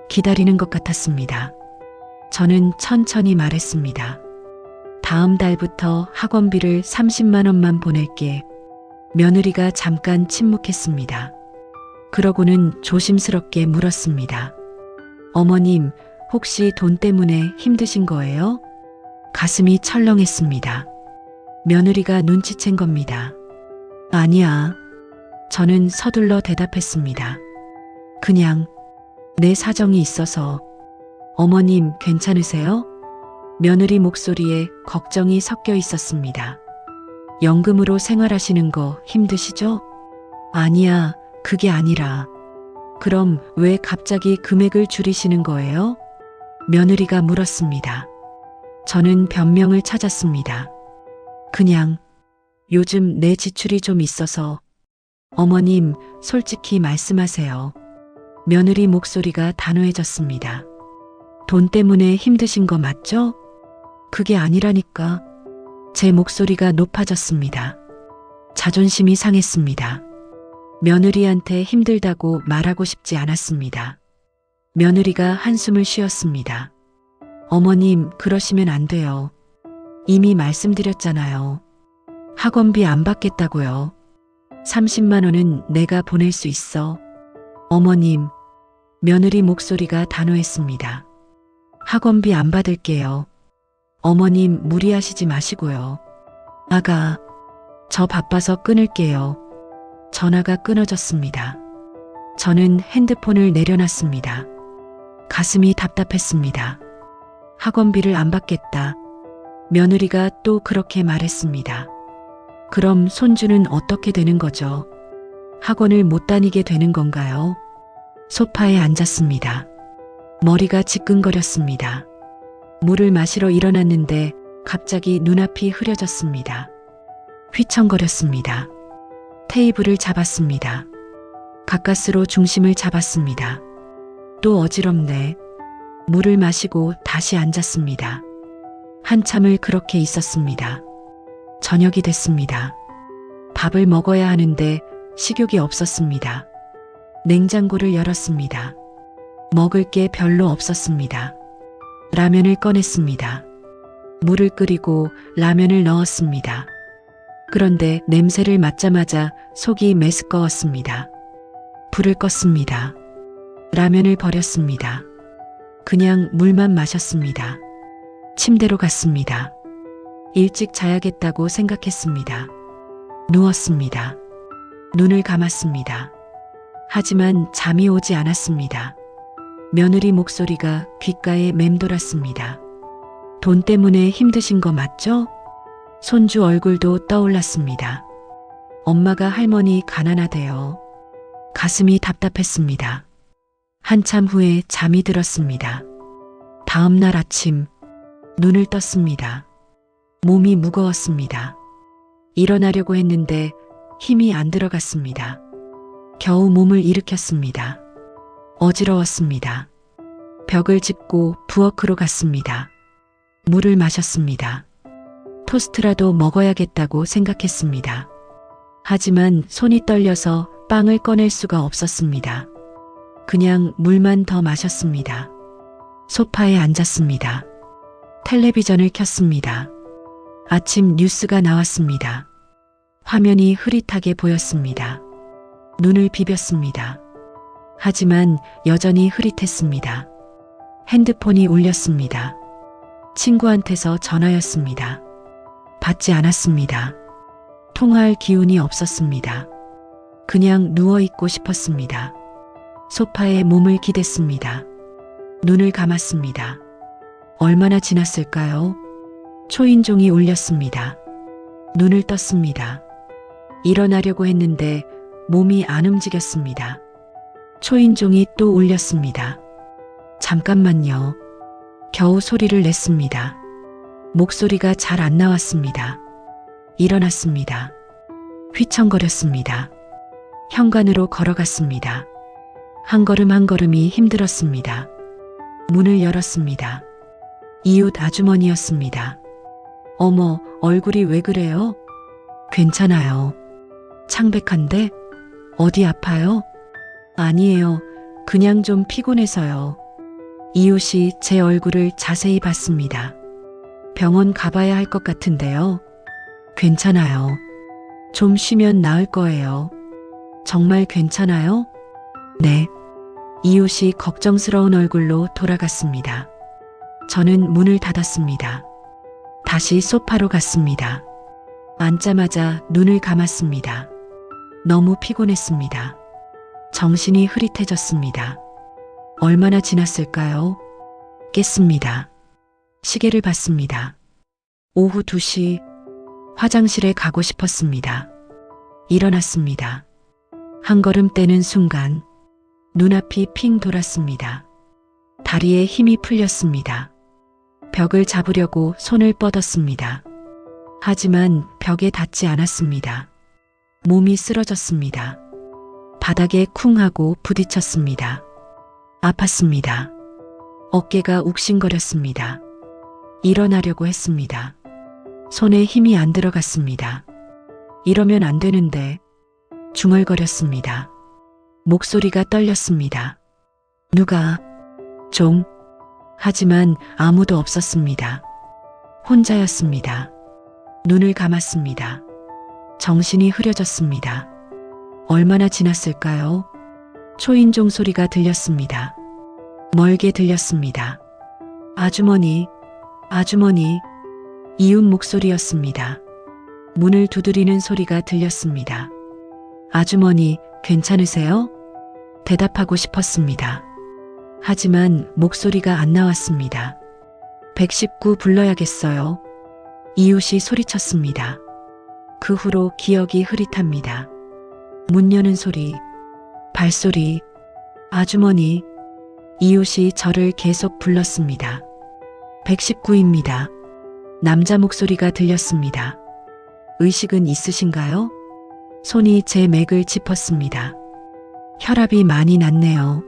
기다리는 것 같았습니다. 저는 천천히 말했습니다. 다음 달부터 학원비를 30만 원만 보낼게. 며느리가 잠깐 침묵했습니다. 그러고는 조심스럽게 물었습니다. 어머님, 혹시 돈 때문에 힘드신 거예요? 가슴이 철렁했습니다. 며느리가 눈치챈 겁니다. 아니야. 저는 서둘러 대답했습니다. 그냥 내 사정이 있어서. 어머님 괜찮으세요? 며느리 목소리에 걱정이 섞여 있었습니다. 연금으로 생활하시는 거 힘드시죠? 아니야, 그게 아니라. 그럼 왜 갑자기 금액을 줄이시는 거예요? 며느리가 물었습니다. 저는 변명을 찾았습니다. 그냥 요즘 내 지출이 좀 있어서. 어머님, 솔직히 말씀하세요. 며느리 목소리가 단호해졌습니다. 돈 때문에 힘드신 거 맞죠? 그게 아니라니까. 제 목소리가 높아졌습니다. 자존심이 상했습니다. 며느리한테 힘들다고 말하고 싶지 않았습니다. 며느리가 한숨을 쉬었습니다. 어머님, 그러시면 안 돼요. 이미 말씀드렸잖아요. 학원비 안 받겠다고요. 30만 원은 내가 보낼 수 있어. 어머님, 며느리 목소리가 단호했습니다. 학원비 안 받을게요. 어머님, 무리하시지 마시고요. 아가, 저 바빠서 끊을게요. 전화가 끊어졌습니다. 저는 핸드폰을 내려놨습니다. 가슴이 답답했습니다. 학원비를 안 받겠다. 며느리가 또 그렇게 말했습니다. 그럼 손주는 어떻게 되는 거죠? 학원을 못 다니게 되는 건가요? 소파에 앉았습니다. 머리가 지끈거렸습니다. 물을 마시러 일어났는데 갑자기 눈앞이 흐려졌습니다. 휘청거렸습니다. 테이블을 잡았습니다. 가까스로 중심을 잡았습니다. 또 어지럽네. 물을 마시고 다시 앉았습니다. 한참을 그렇게 있었습니다. 저녁이 됐습니다. 밥을 먹어야 하는데 식욕이 없었습니다. 냉장고를 열었습니다. 먹을 게 별로 없었습니다. 라면을 꺼냈습니다. 물을 끓이고 라면을 넣었습니다. 그런데 냄새를 맡자마자 속이 메스꺼웠습니다. 불을 껐습니다. 라면을 버렸습니다. 그냥 물만 마셨습니다. 침대로 갔습니다. 일찍 자야겠다고 생각했습니다. 누웠습니다. 눈을 감았습니다. 하지만 잠이 오지 않았습니다. 며느리 목소리가 귓가에 맴돌았습니다. 돈 때문에 힘드신 거 맞죠? 손주 얼굴도 떠올랐습니다. 엄마가 할머니 가난하대요. 가슴이 답답했습니다. 한참 후에 잠이 들었습니다. 다음 날 아침 눈을 떴습니다. 몸이 무거웠습니다. 일어나려고 했는데 힘이 안 들어갔습니다. 겨우 몸을 일으켰습니다. 어지러웠습니다. 벽을 짚고 부엌으로 갔습니다. 물을 마셨습니다. 토스트라도 먹어야겠다고 생각했습니다. 하지만 손이 떨려서 빵을 꺼낼 수가 없었습니다. 그냥 물만 더 마셨습니다. 소파에 앉았습니다. 텔레비전을 켰습니다. 아침 뉴스가 나왔습니다. 화면이 흐릿하게 보였습니다. 눈을 비볐습니다. 하지만 여전히 흐릿했습니다. 핸드폰이 울렸습니다. 친구한테서 전화였습니다. 받지 않았습니다. 통화할 기운이 없었습니다. 그냥 누워있고 싶었습니다. 소파에 몸을 기댔습니다. 눈을 감았습니다. 얼마나 지났을까요? 초인종이 울렸습니다. 눈을 떴습니다. 일어나려고 했는데 몸이 안 움직였습니다. 초인종이 또 울렸습니다. 잠깐만요. 겨우 소리를 냈습니다. 목소리가 잘 안 나왔습니다. 일어났습니다. 휘청거렸습니다. 현관으로 걸어갔습니다. 한 걸음 한 걸음이 힘들었습니다. 문을 열었습니다. 이웃 아주머니였습니다. 어머, 얼굴이 왜 그래요? 괜찮아요. 창백한데? 어디 아파요? 아니에요. 그냥 좀 피곤해서요. 이웃이 제 얼굴을 자세히 봤습니다. 병원 가봐야 할 것 같은데요. 괜찮아요. 좀 쉬면 나을 거예요. 정말 괜찮아요? 네. 이웃이 걱정스러운 얼굴로 돌아갔습니다. 저는 문을 닫았습니다. 다시 소파로 갔습니다. 앉자마자 눈을 감았습니다. 너무 피곤했습니다. 정신이 흐릿해졌습니다. 얼마나 지났을까요? 깼습니다. 시계를 봤습니다. 오후 2시. 화장실에 가고 싶었습니다. 일어났습니다. 한 걸음 떼는 순간 눈앞이 핑 돌았습니다. 다리에 힘이 풀렸습니다. 벽을 잡으려고 손을 뻗었습니다. 하지만 벽에 닿지 않았습니다. 몸이 쓰러졌습니다. 바닥에 쿵 하고 부딪혔습니다. 아팠습니다. 어깨가 욱신거렸습니다. 일어나려고 했습니다. 손에 힘이 안 들어갔습니다. 이러면 안 되는데 중얼거렸습니다. 목소리가 떨렸습니다. 누가 좀 하지만 아무도 없었습니다. 혼자였습니다. 눈을 감았습니다. 정신이 흐려졌습니다. 얼마나 지났을까요? 초인종 소리가 들렸습니다. 멀게 들렸습니다. 아주머니, 아주머니, 이웃 목소리였습니다. 문을 두드리는 소리가 들렸습니다. 아주머니, 괜찮으세요? 대답하고 싶었습니다. 하지만 목소리가 안 나왔습니다. 119 불러야겠어요. 이웃이 소리쳤습니다. 그 후로 기억이 흐릿합니다. 문 여는 소리, 발소리, 아주머니, 이웃이 저를 계속 불렀습니다. 119입니다. 남자 목소리가 들렸습니다. 의식은 있으신가요? 손이 제 맥을 짚었습니다. 혈압이 많이 났네요.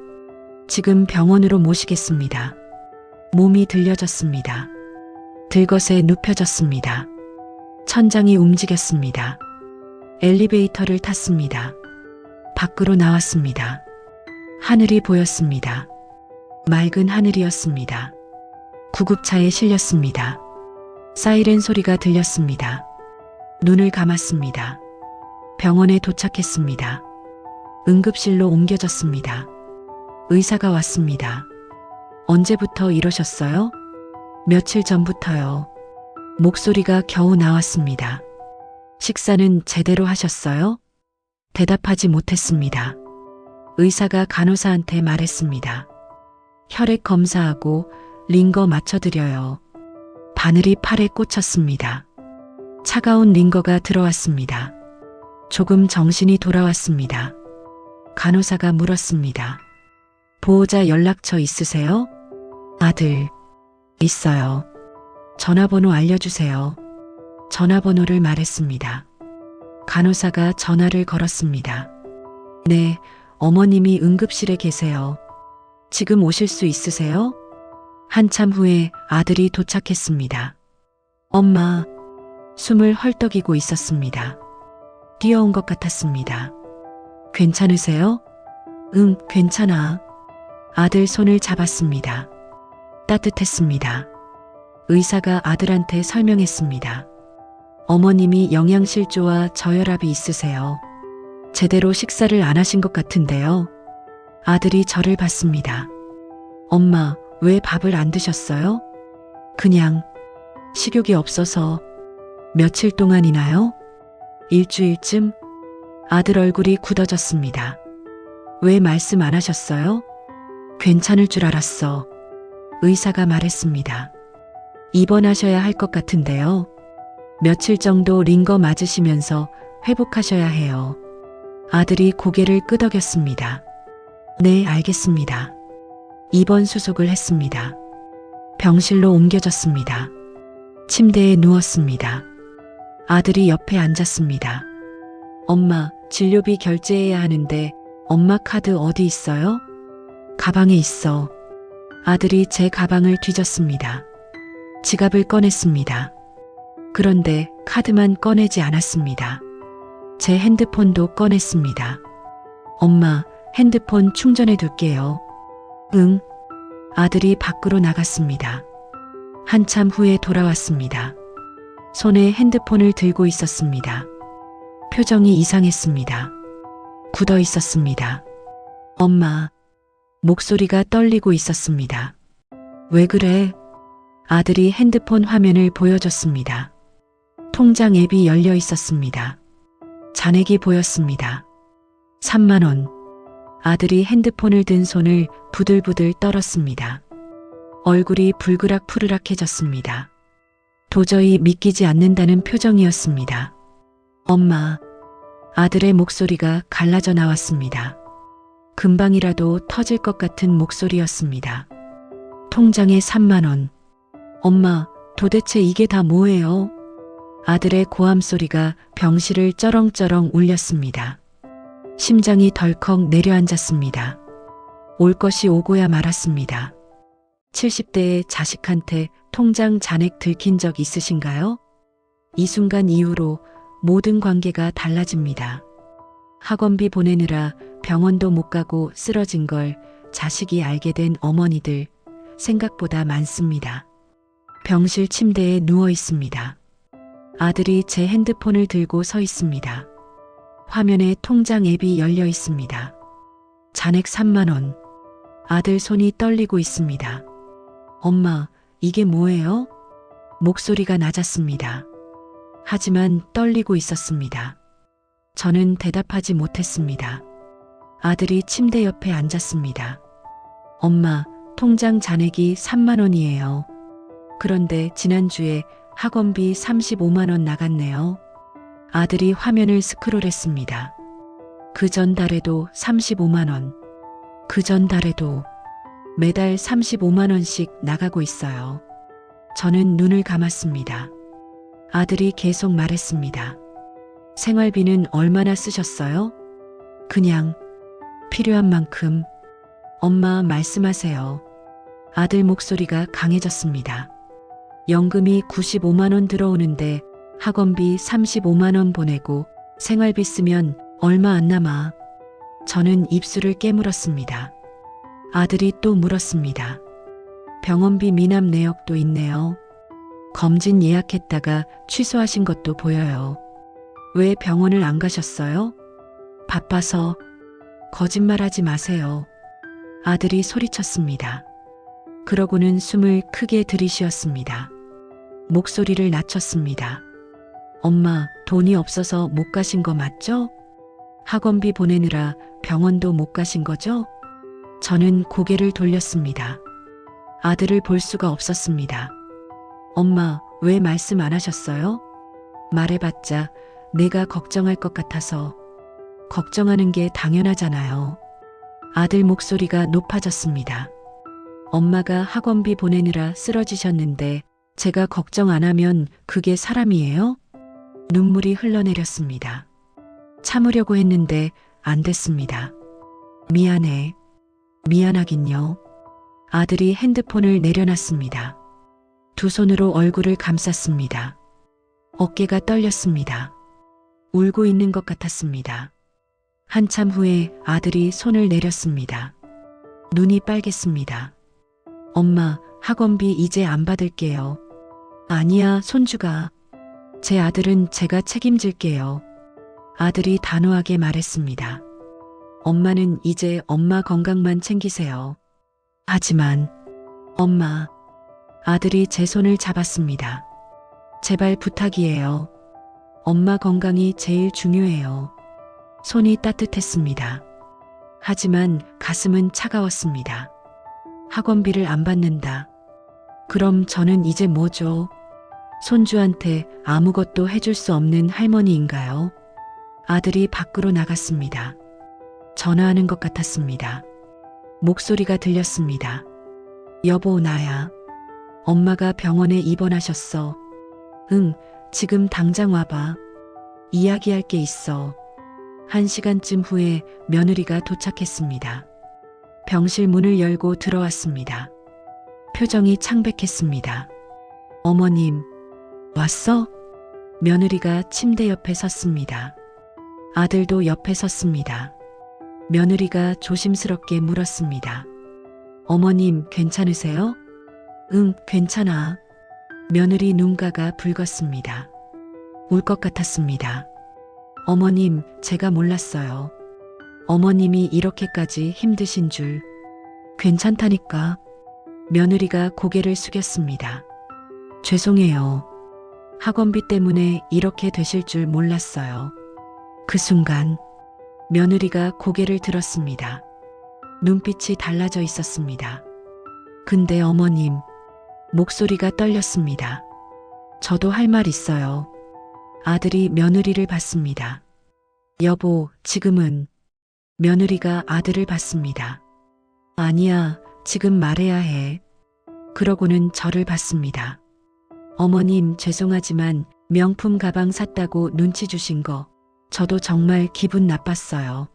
지금 병원으로 모시겠습니다. 몸이 들려졌습니다. 들것에 눕혀졌습니다. 천장이 움직였습니다. 엘리베이터를 탔습니다. 밖으로 나왔습니다. 하늘이 보였습니다. 맑은 하늘이었습니다. 구급차에 실렸습니다. 사이렌 소리가 들렸습니다. 눈을 감았습니다. 병원에 도착했습니다. 응급실로 옮겨졌습니다. 의사가 왔습니다. 언제부터 이러셨어요? 며칠 전부터요. 목소리가 겨우 나왔습니다. 식사는 제대로 하셨어요? 대답하지 못했습니다. 의사가 간호사한테 말했습니다. 혈액 검사하고 링거 맞춰드려요. 바늘이 팔에 꽂혔습니다. 차가운 링거가 들어왔습니다. 조금 정신이 돌아왔습니다. 간호사가 물었습니다. 보호자 연락처 있으세요? 아들, 있어요. 전화번호 알려주세요. 전화번호를 말했습니다. 간호사가 전화를 걸었습니다. 네, 어머님이 응급실에 계세요. 지금 오실 수 있으세요? 한참 후에 아들이 도착했습니다. 엄마, 숨을 헐떡이고 있었습니다. 뛰어온 것 같았습니다. 괜찮으세요? 응, 괜찮아. 아들 손을 잡았습니다. 따뜻했습니다. 의사가 아들한테 설명했습니다. 어머님이 영양실조와 저혈압이 있으세요. 제대로 식사를 안 하신 것 같은데요. 아들이 저를 봤습니다. 엄마, 왜 밥을 안 드셨어요? 그냥 식욕이 없어서. 며칠 동안이나요? 일주일쯤? 아들 얼굴이 굳어졌습니다. 왜 말씀 안 하셨어요? 괜찮을 줄 알았어. 의사가 말했습니다. 입원하셔야 할 것 같은데요. 며칠 정도 링거 맞으시면서 회복하셔야 해요. 아들이 고개를 끄덕였습니다. 네, 알겠습니다. 입원 수속을 했습니다. 병실로 옮겨졌습니다. 침대에 누웠습니다. 아들이 옆에 앉았습니다. 엄마, 진료비 결제해야 하는데 엄마 카드 어디 있어요? 가방에 있어. 아들이 제 가방을 뒤졌습니다. 지갑을 꺼냈습니다. 그런데 카드만 꺼내지 않았습니다. 제 핸드폰도 꺼냈습니다. 엄마, 핸드폰 충전해 둘게요. 응. 아들이 밖으로 나갔습니다. 한참 후에 돌아왔습니다. 손에 핸드폰을 들고 있었습니다. 표정이 이상했습니다. 굳어 있었습니다. 엄마, 목소리가 떨리고 있었습니다. 왜 그래? 아들이 핸드폰 화면을 보여줬습니다. 통장 앱이 열려 있었습니다. 잔액이 보였습니다. 3만 원. 아들이 핸드폰을 든 손을 부들부들 떨었습니다. 얼굴이 불그락푸르락해졌습니다. 도저히 믿기지 않는다는 표정이었습니다. 엄마, 아들의 목소리가 갈라져 나왔습니다. 금방이라도 터질 것 같은 목소리였습니다. 통장에 3만 원. 엄마, 도대체 이게 다 뭐예요? 아들의 고함 소리가 병실을 쩌렁쩌렁 울렸습니다. 심장이 덜컥 내려앉았습니다. 올 것이 오고야 말았습니다. 70대의 자식한테 통장 잔액 들킨 적 있으신가요? 이 순간 이후로 모든 관계가 달라집니다. 학원비 보내느라 병원도 못 가고 쓰러진 걸 자식이 알게 된 어머니들 생각보다 많습니다. 병실 침대에 누워 있습니다. 아들이 제 핸드폰을 들고 서 있습니다. 화면에 통장 앱이 열려 있습니다. 잔액 3만 원. 아들 손이 떨리고 있습니다. 엄마, 이게 뭐예요? 목소리가 낮았습니다. 하지만 떨리고 있었습니다. 저는 대답하지 못했습니다. 아들이 침대 옆에 앉았습니다. 엄마, 통장 잔액이 3만 원이에요. 그런데 지난주에 학원비 35만 원 나갔네요. 아들이 화면을 스크롤했습니다. 그 전달에도 35만 원. 그 전달에도 매달 35만 원씩 나가고 있어요. 저는 눈을 감았습니다. 아들이 계속 말했습니다. 생활비는 얼마나 쓰셨어요? 그냥 필요한 만큼. 엄마 말씀하세요. 아들 목소리가 강해졌습니다. 연금이 95만 원 들어오는데 학원비 35만 원 보내고 생활비 쓰면 얼마 안 남아. 저는 입술을 깨물었습니다. 아들이 또 물었습니다. 병원비 미납 내역도 있네요. 검진 예약했다가 취소하신 것도 보여요. 왜 병원을 안 가셨어요? 바빠서. 거짓말하지 마세요. 아들이 소리쳤습니다. 그러고는 숨을 크게 들이쉬었습니다. 목소리를 낮췄습니다. 엄마, 돈이 없어서 못 가신 거 맞죠? 학원비 보내느라 병원도 못 가신 거죠? 저는 고개를 돌렸습니다. 아들을 볼 수가 없었습니다. 엄마, 왜 말씀 안 하셨어요? 말해봤자 내가 걱정할 것 같아서. 걱정하는 게 당연하잖아요. 아들 목소리가 높아졌습니다. 엄마가 학원비 보내느라 쓰러지셨는데 제가 걱정 안 하면 그게 사람이에요? 눈물이 흘러내렸습니다. 참으려고 했는데 안 됐습니다. 미안해. 미안하긴요. 아들이 핸드폰을 내려놨습니다. 두 손으로 얼굴을 감쌌습니다. 어깨가 떨렸습니다. 울고 있는 것 같았습니다. 한참 후에 아들이 손을 내렸습니다. 눈이 빨갰습니다. 엄마, 학원비 이제 안 받을게요. 아니야, 손주가. 제 아들은 제가 책임질게요. 아들이 단호하게 말했습니다. 엄마는 이제 엄마 건강만 챙기세요. 하지만 엄마. 아들이 제 손을 잡았습니다. 제발 부탁이에요. 엄마 건강이 제일 중요해요. 손이 따뜻했습니다. 하지만 가슴은 차가웠습니다. 학원비를 안 받는다. 그럼 저는 이제 뭐죠? 손주한테 아무것도 해줄 수 없는 할머니인가요? 아들이 밖으로 나갔습니다. 전화하는 것 같았습니다. 목소리가 들렸습니다. 여보, 나야. 엄마가 병원에 입원하셨어. 응, 지금 당장 와봐. 이야기할 게 있어. 1시간쯤 후에 며느리가 도착했습니다. 병실 문을 열고 들어왔습니다. 표정이 창백했습니다. 어머님, 왔어? 며느리가 침대 옆에 섰습니다. 아들도 옆에 섰습니다. 며느리가 조심스럽게 물었습니다. 어머님, 괜찮으세요? 응, 괜찮아. 며느리 눈가가 붉었습니다. 울 것 같았습니다. 어머님, 제가 몰랐어요. 어머님이 이렇게까지 힘드신 줄. 괜찮다니까. 며느리가 고개를 숙였습니다. 죄송해요. 학원비 때문에 이렇게 되실 줄 몰랐어요. 그 순간 며느리가 고개를 들었습니다. 눈빛이 달라져 있었습니다. 근데 어머님, 목소리가 떨렸습니다. 저도 할 말 있어요. 아들이 며느리를 봤습니다. 여보, 지금은. 며느리가 아들을 봤습니다. 아니야, 지금 말해야 해. 그러고는 저를 봤습니다. 어머님, 죄송하지만 명품 가방 샀다고 눈치 주신 거 저도 정말 기분 나빴어요.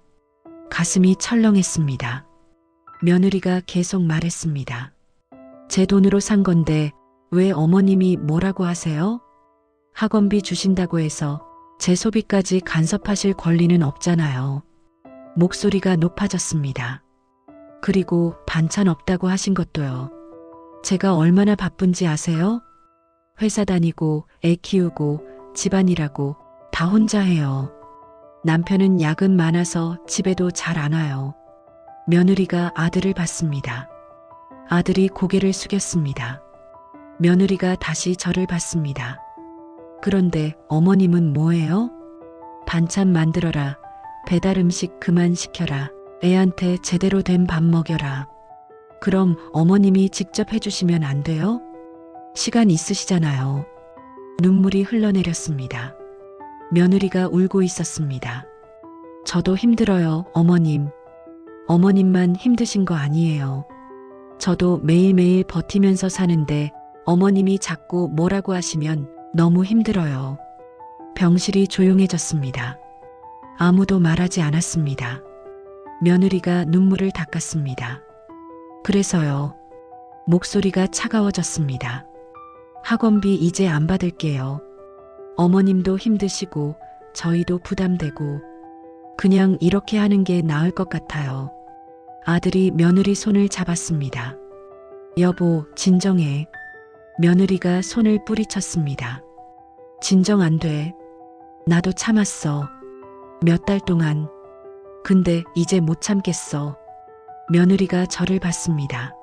가슴이 철렁했습니다. 며느리가 계속 말했습니다. 제 돈으로 산 건데 왜 어머님이 뭐라고 하세요? 학원비 주신다고 해서 제 소비까지 간섭하실 권리는 없잖아요. 목소리가 높아졌습니다. 그리고 반찬 없다고 하신 것도요. 제가 얼마나 바쁜지 아세요? 회사 다니고 애 키우고 집안일하고 다 혼자 해요. 남편은 야근 많아서 집에도 잘 안 와요. 며느리가 아들을 봤습니다. 아들이 고개를 숙였습니다. 며느리가 다시 저를 봤습니다. 그런데 어머님은 뭐예요? 반찬 만들어라. 배달 음식 그만 시켜라. 애한테 제대로 된 밥 먹여라. 그럼 어머님이 직접 해주시면 안 돼요? 시간 있으시잖아요. 눈물이 흘러내렸습니다. 며느리가 울고 있었습니다. 저도 힘들어요, 어머님. 어머님만 힘드신 거 아니에요. 저도 매일매일 버티면서 사는데 어머님이 자꾸 뭐라고 하시면 너무 힘들어요. 병실이 조용해졌습니다. 아무도 말하지 않았습니다. 며느리가 눈물을 닦았습니다. 그래서요. 목소리가 차가워졌습니다. 학원비 이제 안 받을게요. 어머님도 힘드시고 저희도 부담되고 그냥 이렇게 하는 게 나을 것 같아요. 아들이 며느리 손을 잡았습니다. 여보, 진정해. 며느리가 손을 뿌리쳤습니다. 진정 안 돼. 나도 참았어. 몇 달 동안. 근데 이제 못 참겠어. 며느리가 저를 봤습니다.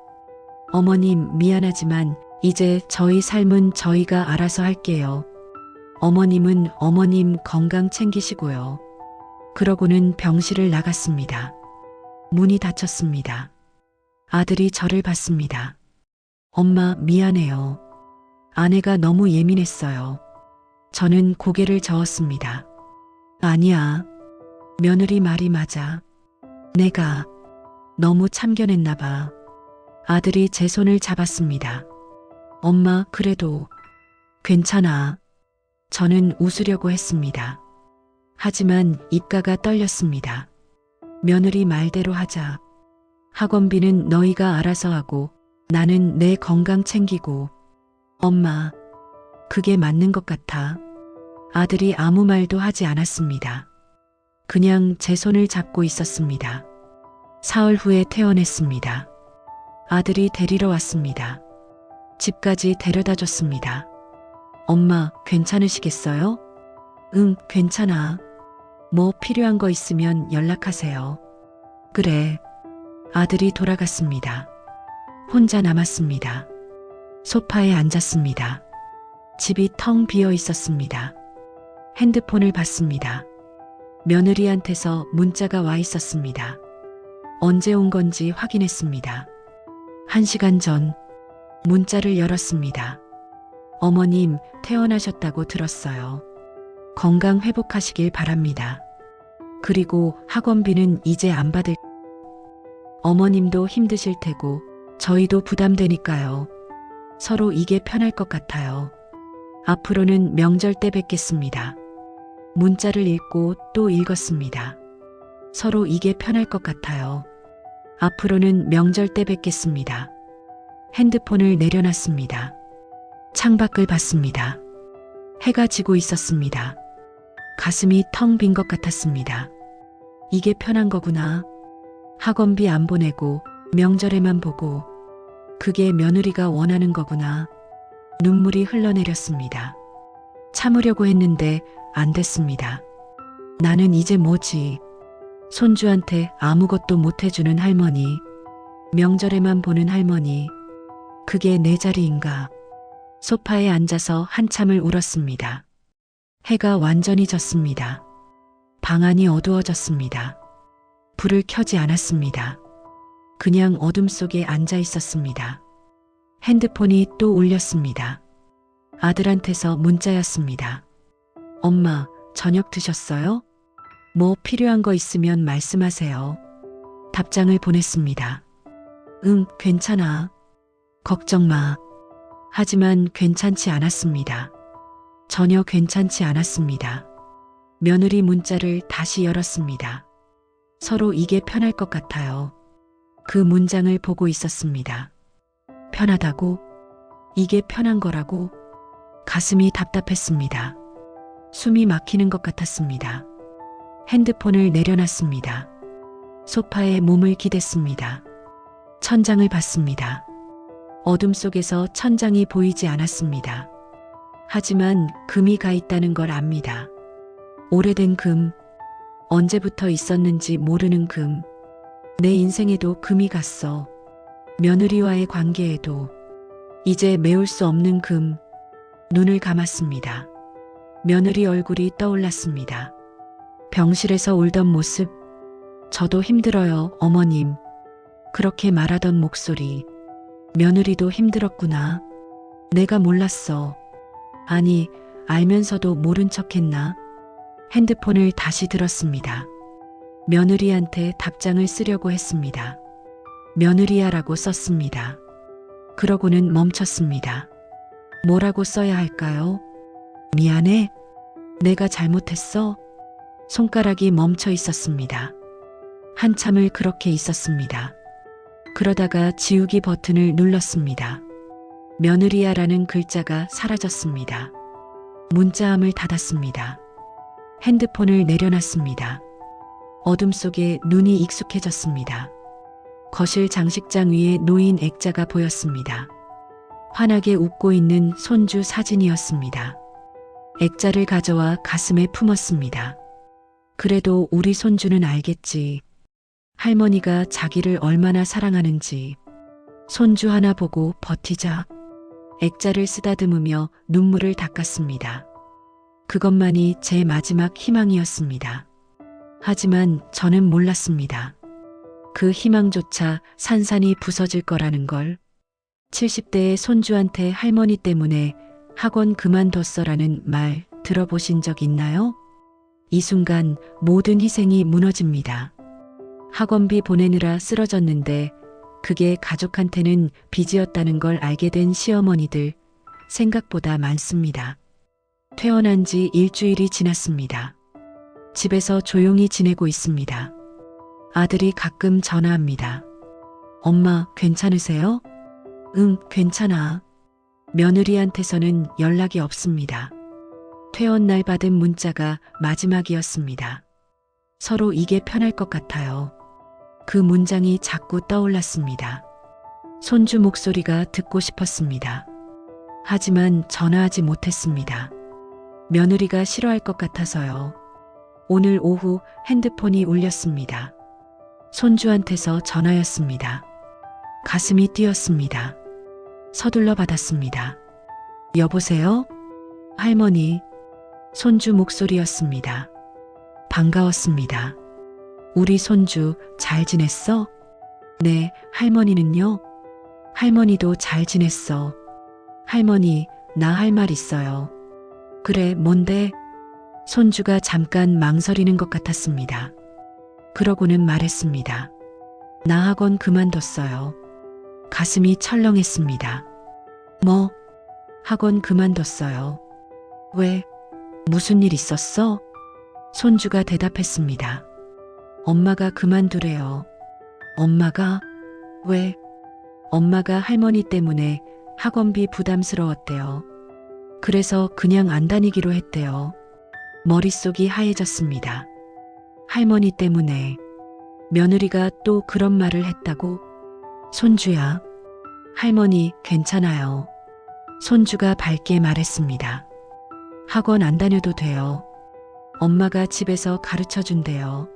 어머님, 미안하지만 이제 저희 삶은 저희가 알아서 할게요. 어머님은 어머님 건강 챙기시고요. 그러고는 병실을 나갔습니다. 문이 닫혔습니다. 아들이 저를 봤습니다. 엄마, 미안해요. 아내가 너무 예민했어요. 저는 고개를 저었습니다. 아니야. 며느리 말이 맞아. 내가 너무 참견했나 봐. 아들이 제 손을 잡았습니다. 엄마, 그래도 괜찮아. 저는 웃으려고 했습니다. 하지만 입가가 떨렸습니다. 며느리 말대로 하자. 학원비는 너희가 알아서 하고 나는 내 건강 챙기고. 엄마, 그게 맞는 것 같아. 아들이 아무 말도 하지 않았습니다. 그냥 제 손을 잡고 있었습니다. 사흘 후에 퇴원했습니다. 아들이 데리러 왔습니다. 집까지 데려다 줬습니다. 엄마, 괜찮으시겠어요? 응, 괜찮아. 뭐 필요한 거 있으면 연락하세요. 그래. 아들이 돌아갔습니다. 혼자 남았습니다. 소파에 앉았습니다. 집이 텅 비어 있었습니다. 핸드폰을 봤습니다. 며느리한테서 문자가 와 있었습니다. 언제 온 건지 확인했습니다. 1시간 전 문자를 열었습니다. 어머님, 퇴원하셨다고 들었어요. 건강 회복하시길 바랍니다. 그리고 학원비는 이제 안 받을. 어머님도 힘드실 테고 저희도 부담되니까요. 서로 이게 편할 것 같아요. 앞으로는 명절 때 뵙겠습니다. 문자를 읽고 또 읽었습니다. 서로 이게 편할 것 같아요. 앞으로는 명절 때 뵙겠습니다. 핸드폰을 내려놨습니다. 창밖을 봤습니다. 해가 지고 있었습니다. 가슴이 텅 빈 것 같았습니다. 이게 편한 거구나. 학원비 안 보내고 명절에만 보고. 그게 며느리가 원하는 거구나. 눈물이 흘러내렸습니다. 참으려고 했는데 안 됐습니다. 나는 이제 뭐지? 손주한테 아무것도 못 해주는 할머니. 명절에만 보는 할머니. 그게 내 자리인가? 소파에 앉아서 한참을 울었습니다. 해가 완전히 졌습니다. 방 안이 어두워졌습니다. 불을 켜지 않았습니다. 그냥 어둠 속에 앉아 있었습니다. 핸드폰이 또 울렸습니다. 아들한테서 문자였습니다. 엄마, 저녁 드셨어요? 뭐 필요한 거 있으면 말씀하세요. 답장을 보냈습니다. 응, 괜찮아. 걱정 마. 하지만 괜찮지 않았습니다. 전혀 괜찮지 않았습니다. 며느리 문자를 다시 열었습니다. 서로 이게 편할 것 같아요. 그 문장을 보고 있었습니다. 편하다고? 이게 편한 거라고? 가슴이 답답했습니다. 숨이 막히는 것 같았습니다. 핸드폰을 내려놨습니다. 소파에 몸을 기댔습니다. 천장을 봤습니다. 어둠 속에서 천장이 보이지 않았습니다. 하지만 금이 가 있다는 걸 압니다. 오래된 금, 언제부터 있었는지 모르는 금. 내 인생에도 금이 갔어. 며느리와의 관계에도. 이제 메울 수 없는 금. 눈을 감았습니다. 며느리 얼굴이 떠올랐습니다. 병실에서 울던 모습. 저도 힘들어요, 어머님. 그렇게 말하던 목소리. 며느리도 힘들었구나. 내가 몰랐어. 아니, 알면서도 모른 척했나? 핸드폰을 다시 들었습니다. 며느리한테 답장을 쓰려고 했습니다. 며느리야라고 썼습니다. 그러고는 멈췄습니다. 뭐라고 써야 할까요? 미안해? 내가 잘못했어? 손가락이 멈춰 있었습니다. 한참을 그렇게 있었습니다. 그러다가 지우기 버튼을 눌렀습니다. 며느리야라는 글자가 사라졌습니다. 문자함을 닫았습니다. 핸드폰을 내려놨습니다. 어둠 속에 눈이 익숙해졌습니다. 거실 장식장 위에 놓인 액자가 보였습니다. 환하게 웃고 있는 손주 사진이었습니다. 액자를 가져와 가슴에 품었습니다. 그래도 우리 손주는 알겠지. 할머니가 자기를 얼마나 사랑하는지. 손주 하나 보고 버티자. 액자를 쓰다듬으며 눈물을 닦았습니다. 그것만이 제 마지막 희망이었습니다. 하지만 저는 몰랐습니다. 그 희망조차 산산이 부서질 거라는 걸. 70대의 손주한테 할머니 때문에 학원 그만뒀어라는 말 들어보신 적 있나요? 이 순간 모든 희생이 무너집니다. 학원비 보내느라 쓰러졌는데 그게 가족한테는 빚이었다는 걸 알게 된 시어머니들 생각보다 많습니다. 퇴원한 지 일주일이 지났습니다. 집에서 조용히 지내고 있습니다. 아들이 가끔 전화합니다. 엄마, 괜찮으세요? 응, 괜찮아. 며느리한테서는 연락이 없습니다. 퇴원 날 받은 문자가 마지막이었습니다. 서로 이게 편할 것 같아요. 그 문장이 자꾸 떠올랐습니다. 손주 목소리가 듣고 싶었습니다. 하지만 전화하지 못했습니다. 며느리가 싫어할 것 같아서요. 오늘 오후 핸드폰이 울렸습니다. 손주한테서 전화였습니다. 가슴이 뛰었습니다. 서둘러 받았습니다. 여보세요? 할머니. 손주 목소리였습니다. 반가웠습니다. 우리 손주 잘 지냈어? 네, 할머니는요? 할머니도 잘 지냈어. 할머니, 나 할 말 있어요. 그래, 뭔데? 손주가 잠깐 망설이는 것 같았습니다. 그러고는 말했습니다. 나 학원 그만뒀어요. 가슴이 철렁했습니다. 뭐? 학원 그만뒀어요. 왜? 무슨 일 있었어? 손주가 대답했습니다. 엄마가 그만두래요. 엄마가? 왜? 엄마가 할머니 때문에 학원비 부담스러웠대요. 그래서 그냥 안 다니기로 했대요. 머릿속이 하얘졌습니다. 할머니 때문에. 며느리가 또 그런 말을 했다고? 손주야. 할머니, 괜찮아요. 손주가 밝게 말했습니다. 학원 안 다녀도 돼요. 엄마가 집에서 가르쳐 준대요.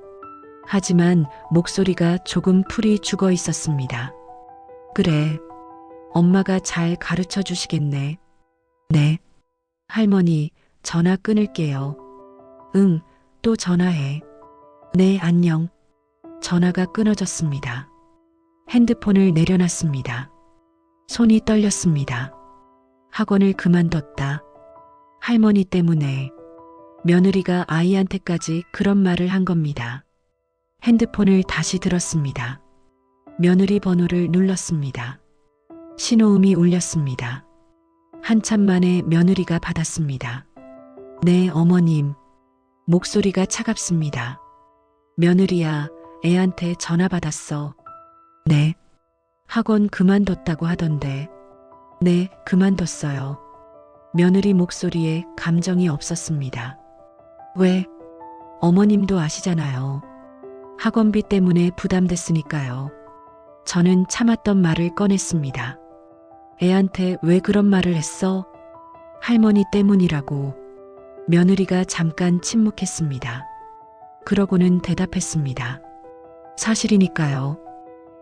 하지만 목소리가 조금 풀이 죽어 있었습니다. 그래. 엄마가 잘 가르쳐 주시겠네. 네. 할머니, 전화 끊을게요. 응, 또 전화해. 네, 안녕. 전화가 끊어졌습니다. 핸드폰을 내려놨습니다. 손이 떨렸습니다. 학원을 그만뒀다. 할머니 때문에. 며느리가 아이한테까지 그런 말을 한 겁니다. 핸드폰을 다시 들었습니다. 며느리 번호를 눌렀습니다. 신호음이 울렸습니다. 한참 만에 며느리가 받았습니다. 네, 어머님. 목소리가 차갑습니다. 며느리야, 애한테 전화 받았어. 네. 학원 그만뒀다고 하던데. 네, 그만뒀어요. 며느리 목소리에 감정이 없었습니다. 왜? 어머님도 아시잖아요. 학원비 때문에 부담됐으니까요. 저는 참았던 말을 꺼냈습니다. 애한테 왜 그런 말을 했어? 할머니 때문이라고. 며느리가 잠깐 침묵했습니다. 그러고는 대답했습니다. 사실이니까요.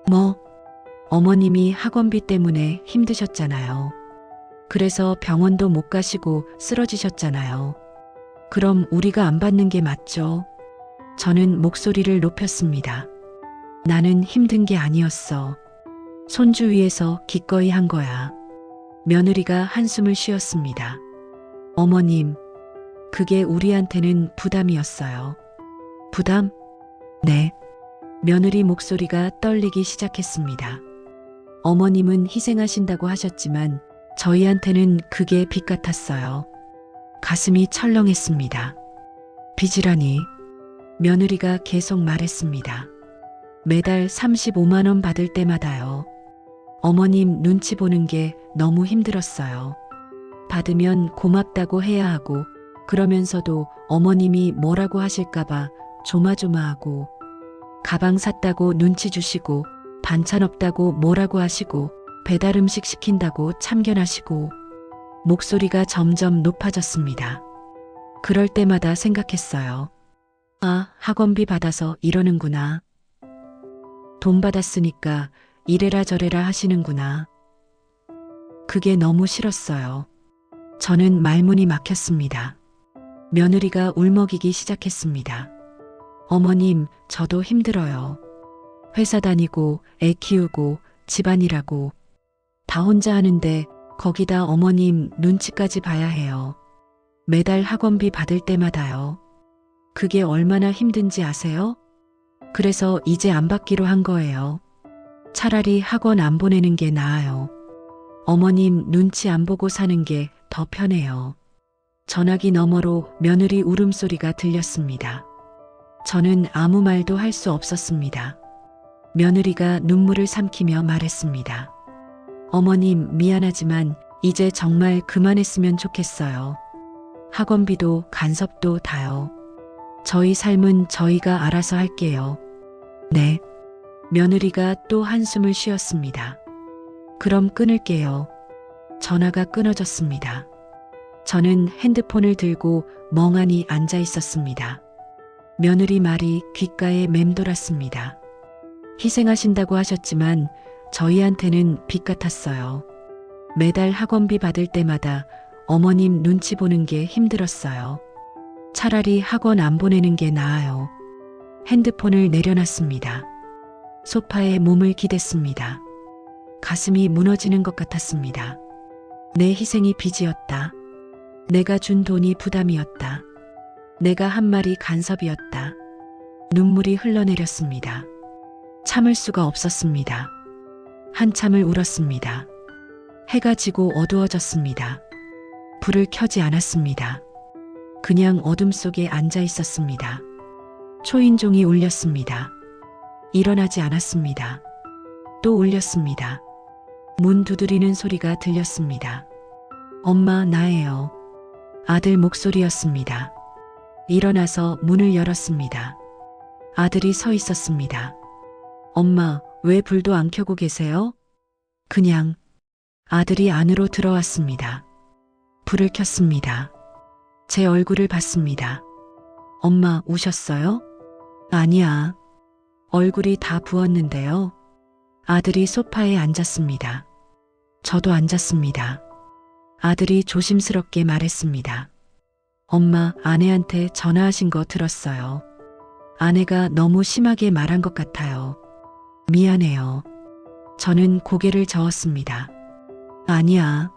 뭐? 어머님이 학원비 때문에 힘드셨잖아요. 그래서 병원도 못 가시고 쓰러지셨잖아요. 그럼 우리가 안 받는 게 맞죠? 저는 목소리를 높였습니다. 나는 힘든 게 아니었어. 손주 위해서 기꺼이 한 거야. 며느리가 한숨을 쉬었습니다. 어머님, 그게 우리한테는 부담이었어요. 부담? 네. 며느리 목소리가 떨리기 시작했습니다. 어머님은 희생하신다고 하셨지만 저희한테는 그게 빚 같았어요. 가슴이 철렁했습니다. 빚이라니. 며느리가 계속 말했습니다. 매달 35만 원 받을 때마다요. 어머님 눈치 보는 게 너무 힘들었어요. 받으면 고맙다고 해야 하고 그러면서도 어머님이 뭐라고 하실까봐 조마조마하고 가방 샀다고 눈치 주시고 반찬 없다고 뭐라고 하시고 배달 음식 시킨다고 참견하시고 목소리가 점점 높아졌습니다. 그럴 때마다 생각했어요. 아, 학원비 받아서 이러는구나. 돈 받았으니까 이래라 저래라 하시는구나. 그게 너무 싫었어요. 저는 말문이 막혔습니다. 며느리가 울먹이기 시작했습니다. 어머님, 저도 힘들어요. 회사 다니고 애 키우고 집안일하고 다 혼자 하는데 거기다 어머님 눈치까지 봐야 해요. 매달 학원비 받을 때마다요. 그게 얼마나 힘든지 아세요? 그래서 이제 안 받기로 한 거예요. 차라리 학원 안 보내는 게 나아요. 어머님 눈치 안 보고 사는 게 더 편해요. 전화기 너머로 며느리 울음소리가 들렸습니다. 저는 아무 말도 할 수 없었습니다. 며느리가 눈물을 삼키며 말했습니다. 어머님 미안하지만 이제 정말 그만했으면 좋겠어요. 학원비도 간섭도 다요. 저희 삶은 저희가 알아서 할게요. 네. 며느리가 또 한숨을 쉬었습니다. 그럼 끊을게요. 전화가 끊어졌습니다. 저는 핸드폰을 들고 멍하니 앉아 있었습니다. 며느리 말이 귓가에 맴돌았습니다. 희생하신다고 하셨지만 저희한테는 빚 같았어요. 매달 학원비 받을 때마다 어머님 눈치 보는 게 힘들었어요. 차라리 학원 안 보내는 게 나아요. 핸드폰을 내려놨습니다. 소파에 몸을 기댔습니다. 가슴이 무너지는 것 같았습니다. 내 희생이 빚이었다. 내가 준 돈이 부담이었다. 내가 한 말이 간섭이었다. 눈물이 흘러내렸습니다. 참을 수가 없었습니다. 한참을 울었습니다. 해가 지고 어두워졌습니다. 불을 켜지 않았습니다. 그냥 어둠 속에 앉아 있었습니다. 초인종이 울렸습니다. 일어나지 않았습니다. 또 울렸습니다. 문 두드리는 소리가 들렸습니다. 엄마, 나예요. 아들 목소리였습니다. 일어나서 문을 열었습니다. 아들이 서 있었습니다. 엄마, 왜 불도 안 켜고 계세요? 그냥. 아들이 안으로 들어왔습니다. 불을 켰습니다. 제 얼굴을 봤습니다. 엄마, 우셨어요? 아니야. 얼굴이 다 부었는데요. 아들이 소파에 앉았습니다. 저도 앉았습니다. 아들이 조심스럽게 말했습니다. 엄마, 아내한테 전화하신 거 들었어요. 아내가 너무 심하게 말한 것 같아요. 미안해요. 저는 고개를 저었습니다. 아니야.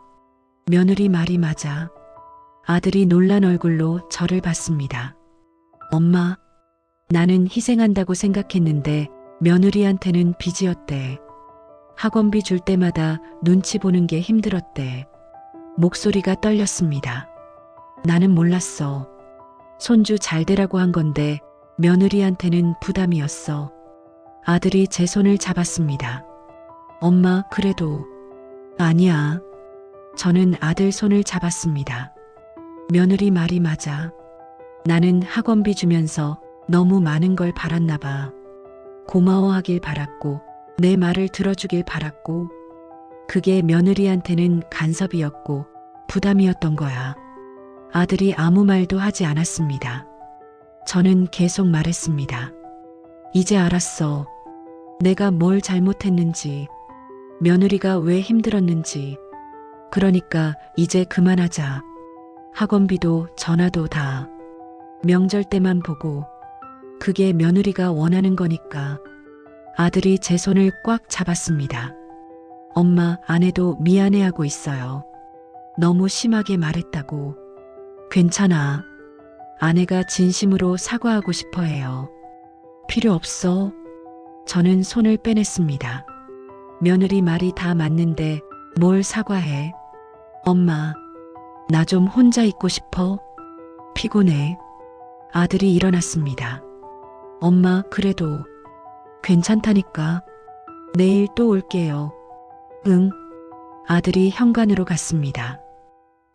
며느리 말이 맞아. 아들이 놀란 얼굴로 저를 봤습니다. 엄마, 나는 희생한다고 생각했는데 며느리한테는 빚이었대. 학원비 줄 때마다 눈치 보는 게 힘들었대. 목소리가 떨렸습니다. 나는 몰랐어. 손주 잘 되라고 한 건데 며느리한테는 부담이었어. 아들이 제 손을 잡았습니다. 엄마, 그래도. 아니야. 저는 아들 손을 잡았습니다. 며느리 말이 맞아. 나는 학원비 주면서 너무 많은 걸 바랐나 봐. 고마워하길 바랐고, 내 말을 들어주길 바랐고, 그게 며느리한테는 간섭이었고, 부담이었던 거야. 아들이 아무 말도 하지 않았습니다. 저는 계속 말했습니다. 이제 알았어. 내가 뭘 잘못했는지, 며느리가 왜 힘들었는지. 그러니까 이제 그만하자. 학원비도 전화도 다 명절 때만 보고, 그게 며느리가 원하는 거니까. 아들이 제 손을 꽉 잡았습니다. 엄마, 아내도 미안해하고 있어요. 너무 심하게 말했다고. 괜찮아. 아내가 진심으로 사과하고 싶어 해요. 필요 없어. 저는 손을 빼냈습니다. 며느리 말이 다 맞는데 뭘 사과해. 엄마, 나 좀 혼자 있고 싶어. 피곤해. 아들이 일어났습니다. 엄마, 그래도 괜찮다니까. 내일 또 올게요. 응. 아들이 현관으로 갔습니다.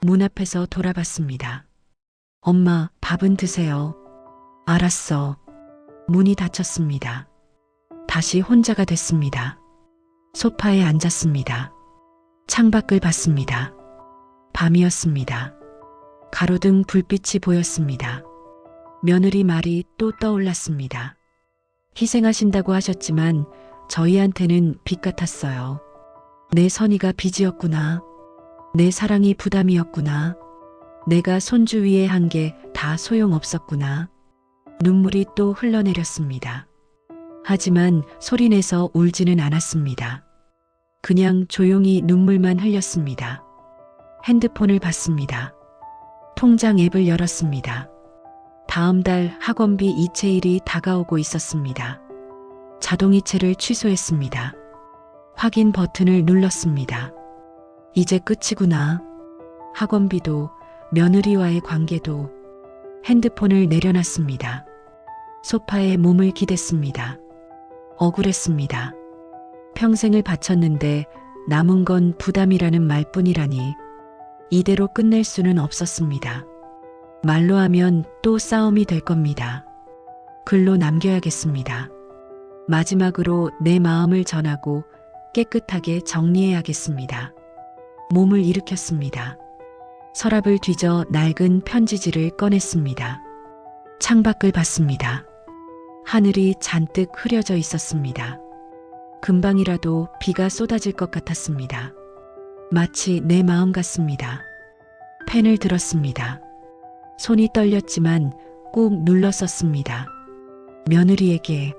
문 앞에서 돌아봤습니다. 엄마, 밥은 드세요. 알았어. 문이 닫혔습니다. 다시 혼자가 됐습니다. 소파에 앉았습니다. 창밖을 봤습니다. 밤이었습니다. 가로등 불빛이 보였습니다. 며느리 말이 또 떠올랐습니다. 희생하신다고 하셨지만 저희한테는 빚 같았어요. 내 선의가 빚이었구나. 내 사랑이 부담이었구나. 내가 손주 위에 한 게 다 소용없었구나. 눈물이 또 흘러내렸습니다. 하지만 소리내서 울지는 않았습니다. 그냥 조용히 눈물만 흘렸습니다. 핸드폰을 봤습니다. 통장 앱을 열었습니다. 다음 달 학원비 이체일이 다가오고 있었습니다. 자동이체를 취소했습니다. 확인 버튼을 눌렀습니다. 이제 끝이구나. 학원비도 며느리와의 관계도. 핸드폰을 내려놨습니다. 소파에 몸을 기댔습니다. 억울했습니다. 평생을 바쳤는데 남은 건 부담이라는 말뿐이라니. 이대로 끝낼 수는 없었습니다. 말로 하면 또 싸움이 될 겁니다. 글로 남겨야겠습니다. 마지막으로 내 마음을 전하고 깨끗하게 정리해야겠습니다. 몸을 일으켰습니다. 서랍을 뒤져 낡은 편지지를 꺼냈습니다. 창밖을 봤습니다. 하늘이 잔뜩 흐려져 있었습니다. 금방이라도 비가 쏟아질 것 같았습니다. 마치 내 마음 같습니다. 펜을 들었습니다. 손이 떨렸지만 꾹 눌러 썼습니다. 며느리에게.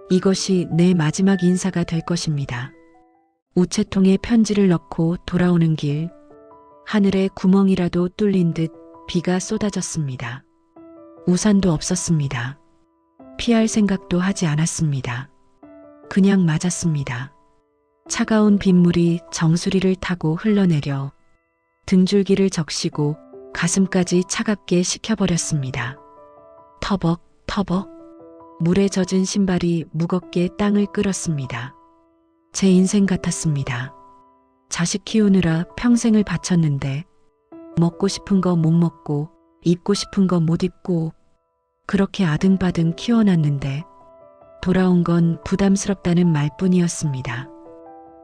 이것이 내 마지막 인사가 될 것입니다. 우체통에 편지를 넣고 돌아오는 길, 하늘에 구멍이라도 뚫린 듯 비가 쏟아졌습니다. 우산도 없었습니다. 피할 생각도 하지 않았습니다. 그냥 맞았습니다. 차가운 빗물이 정수리를 타고 흘러내려 등줄기를 적시고 가슴까지 차갑게 식혀버렸습니다. 터벅 터벅 물에 젖은 신발이 무겁게 땅을 끌었습니다. 제 인생 같았습니다. 자식 키우느라 평생을 바쳤는데 먹고 싶은 거 못 먹고 입고 싶은 거 못 입고 그렇게 아등바등 키워놨는데 돌아온 건 부담스럽다는 말뿐이었습니다.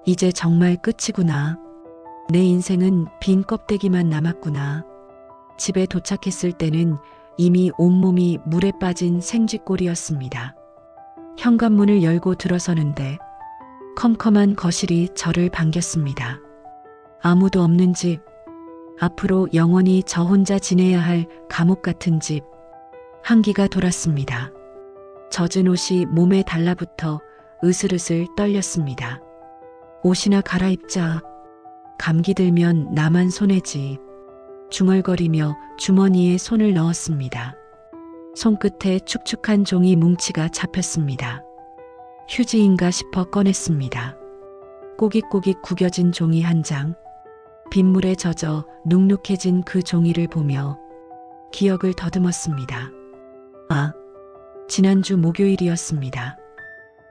이제 정말 끝이구나. 내 인생은 빈 껍데기만 남았구나. 집에 도착했을 때는 이미 온몸이 물에 빠진 생쥐꼴이었습니다. 현관문을 열고 들어서는데 컴컴한 거실이 저를 반겼습니다. 아무도 없는 집, 앞으로 영원히 저 혼자 지내야 할 감옥 같은 집. 한기가 돌았습니다. 젖은 옷이 몸에 달라붙어 으슬으슬 떨렸습니다. 옷이나 갈아입자. 감기 들면 나만 손해지. 중얼거리며 주머니에 손을 넣었습니다. 손끝에 축축한 종이 뭉치가 잡혔습니다. 휴지인가 싶어 꺼냈습니다. 꼬깃꼬깃 구겨진 종이 한 장. 빗물에 젖어 눅눅해진 그 종이를 보며 기억을 더듬었습니다. 아, 지난주 목요일이었습니다.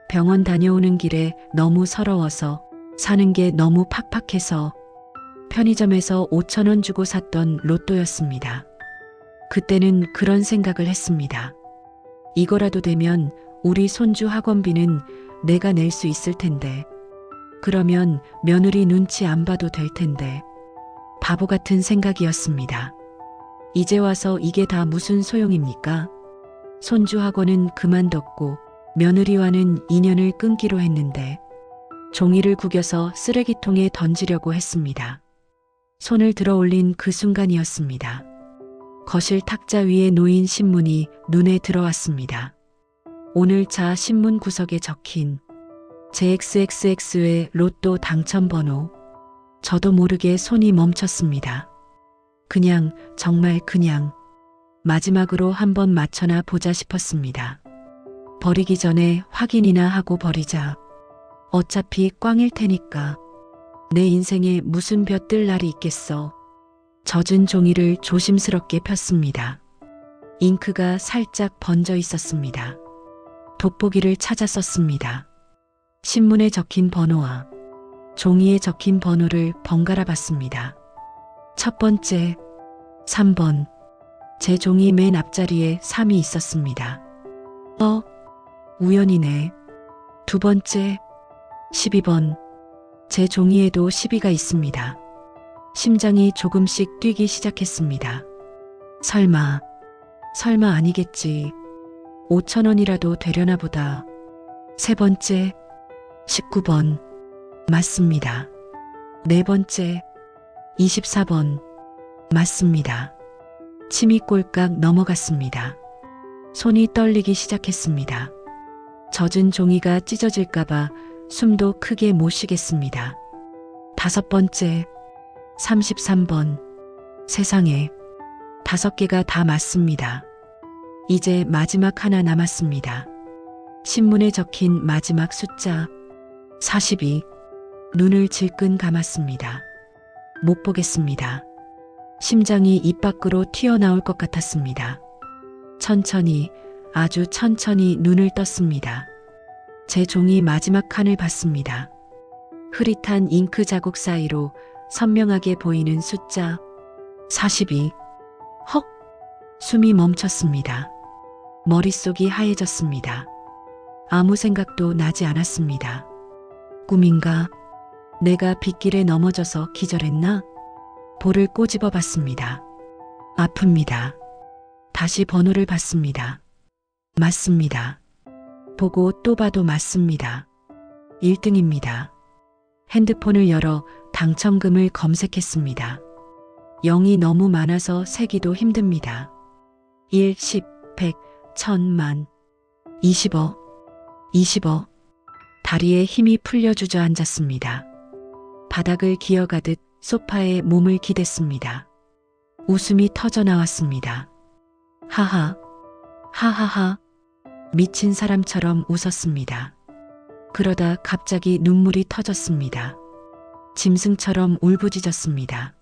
병원 다녀오는 길에 너무 서러워서 사는 게 너무 팍팍해서 편의점에서 5,000원 주고 샀던 로또였습니다. 그때는 그런 생각을 했습니다. 이거라도 되면 우리 손주 학원비는 내가 낼 수 있을 텐데. 그러면 며느리 눈치 안 봐도 될 텐데. 바보 같은 생각이었습니다. 이제 와서 이게 다 무슨 소용입니까? 손주 학원은 그만뒀고 며느리와는 인연을 끊기로 했는데 종이를 구겨서 쓰레기통에 던지려고 했습니다. 손을 들어 올린 그 순간이었습니다. 거실 탁자 위에 놓인 신문이 눈에 들어왔습니다. 오늘자 신문 구석에 적힌 JXXX의 로또 당첨번호. 저도 모르게 손이 멈췄습니다. 그냥, 정말 그냥 마지막으로 한번 맞춰나 보자 싶었습니다. 버리기 전에 확인이나 하고 버리자. 어차피 꽝일 테니까. 내 인생에 무슨 볕 뜰 날이 있겠어. 젖은 종이를 조심스럽게 폈습니다. 잉크가 살짝 번져 있었습니다. 돋보기를 찾아 썼습니다. 신문에 적힌 번호와 종이에 적힌 번호를 번갈아 봤습니다. 첫 번째, 3번. 제 종이 맨 앞자리에 3이 있었습니다. 우연이네. 두 번째, 12번. 제 종이에도 12가 있습니다. 심장이 조금씩 뛰기 시작했습니다. 설마 아니겠지. 5,000원이라도 되려나 보다. 세 번째, 19번. 맞습니다. 네 번째, 24번. 맞습니다. 침이 꼴깍 넘어갔습니다. 손이 떨리기 시작했습니다. 젖은 종이가 찢어질까봐 숨도 크게 못 쉬겠습니다. 다섯 번째, 33번. 세상에, 5개가 다 맞습니다. 이제 마지막 하나 남았습니다. 신문에 적힌 마지막 숫자 42. 눈을 질끈 감았습니다. 못 보겠습니다. 심장이 입 밖으로 튀어나올 것 같았습니다. 천천히, 아주 천천히 눈을 떴습니다. 제 종이 마지막 칸을 봤습니다. 흐릿한 잉크 자국 사이로 선명하게 보이는 숫자 42. 헉! 숨이 멈췄습니다. 머릿속이 하얘졌습니다. 아무 생각도 나지 않았습니다. 꿈인가? 내가 빗길에 넘어져서 기절했나? 볼을 꼬집어 봤습니다. 아픕니다. 다시 번호를 봤습니다. 맞습니다. 보고 또 봐도 맞습니다. 1등입니다. 핸드폰을 열어 당첨금을 검색했습니다. 0이 너무 많아서 세기도 힘듭니다. 1, 10, 100, 1000만, 20억, 20억. 다리에 힘이 풀려 주저앉았습니다. 바닥을 기어가듯 소파에 몸을 기댔습니다. 웃음이 터져 나왔습니다. 하하, 하하하. 미친 사람처럼 웃었습니다. 그러다 갑자기 눈물이 터졌습니다. 짐승처럼 울부짖었습니다.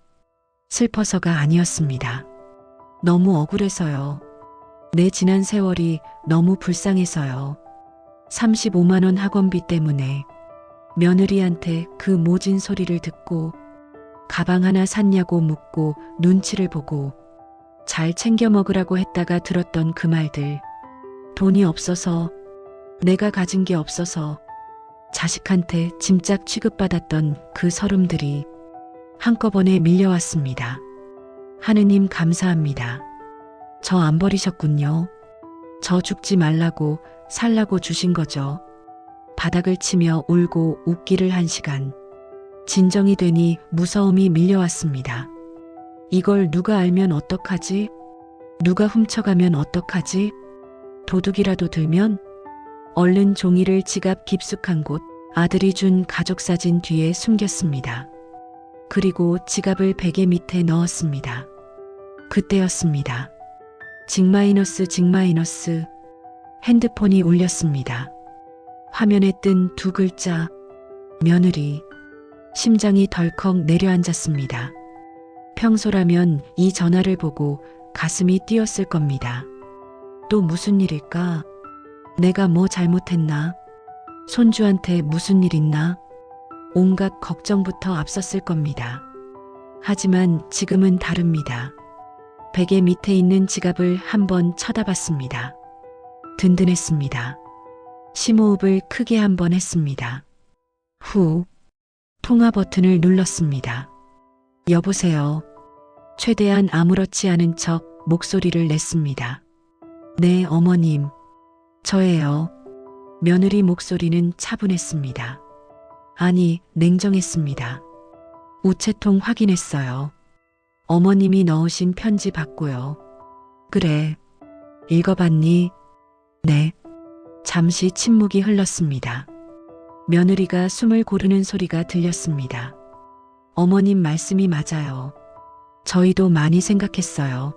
슬퍼서가 아니었습니다. 너무 억울해서요. 내 지난 세월이 너무 불쌍해서요. 35만 원 학원비 때문에 며느리한테 그 모진 소리를 듣고 가방 하나 샀냐고 묻고 눈치를 보고 잘 챙겨 먹으라고 했다가 들었던 그 말들. 돈이 없어서, 내가 가진 게 없어서 자식한테 짐짝 취급받았던 그 서름들이 한꺼번에 밀려왔습니다. 하느님 감사합니다. 저 안 버리셨군요. 저 죽지 말라고 살라고 주신 거죠. 바닥을 치며 울고 웃기를 한 시간. 진정이 되니 무서움이 밀려왔습니다. 이걸 누가 알면 어떡하지? 누가 훔쳐가면 어떡하지? 도둑이라도 들면? 얼른 종이를 지갑 깊숙한 곳 아들이 준 가족사진 뒤에 숨겼습니다. 그리고 지갑을 베개 밑에 넣었습니다. 그때였습니다. 징마이너스. 핸드폰이 울렸습니다. 화면에 뜬 두 글자, 며느리. 심장이 덜컥 내려앉았습니다. 평소라면 이 전화를 보고 가슴이 뛰었을 겁니다. 또 무슨 일일까? 내가 뭐 잘못했나? 손주한테 무슨 일 있나? 온갖 걱정부터 앞섰을 겁니다. 하지만 지금은 다릅니다. 베개 밑에 있는 지갑을 한번 쳐다봤습니다. 든든했습니다. 심호흡을 크게 한번 했습니다. 후, 통화 버튼을 눌렀습니다. 여보세요. 최대한 아무렇지 않은 척 목소리를 냈습니다. 네, 어머님. 저예요. 며느리 목소리는 차분했습니다. 아니, 냉정했습니다. 우체통 확인했어요. 어머님이 넣으신 편지 봤고요. 그래. 읽어봤니? 네. 잠시 침묵이 흘렀습니다. 며느리가 숨을 고르는 소리가 들렸습니다. 어머님 말씀이 맞아요. 저희도 많이 생각했어요.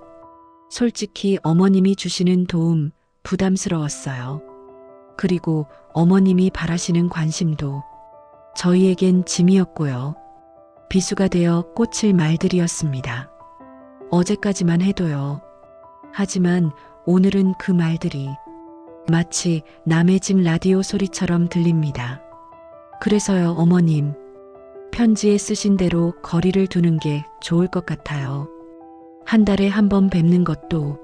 솔직히 어머님이 주시는 도움 부담스러웠어요. 그리고 어머님이 바라시는 관심도 저희에겐 짐이었고요. 비수가 되어 꽂힐 말들이었습니다. 어제까지만 해도요. 하지만 오늘은 그 말들이 마치 남의 집 라디오 소리처럼 들립니다. 그래서요, 어머님. 편지에 쓰신 대로 거리를 두는 게 좋을 것 같아요. 한 달에 한 번 뵙는 것도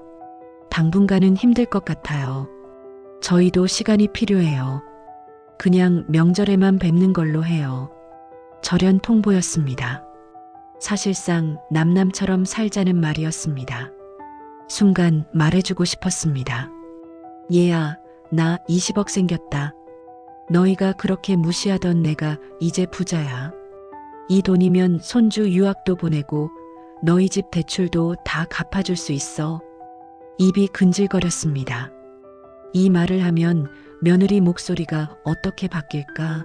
당분간은 힘들 것 같아요. 저희도 시간이 필요해요. 그냥 명절에만 뵙는 걸로 해요. 절연 통보였습니다. 사실상 남남처럼 살자는 말이었습니다. 순간 말해주고 싶었습니다. 얘야, 나 20억 생겼다. 너희가 그렇게 무시하던 내가 이제 부자야. 이 돈이면 손주 유학도 보내고 너희 집 대출도 다 갚아줄 수 있어. 입이 근질거렸습니다. 이 말을 하면 며느리 목소리가 어떻게 바뀔까?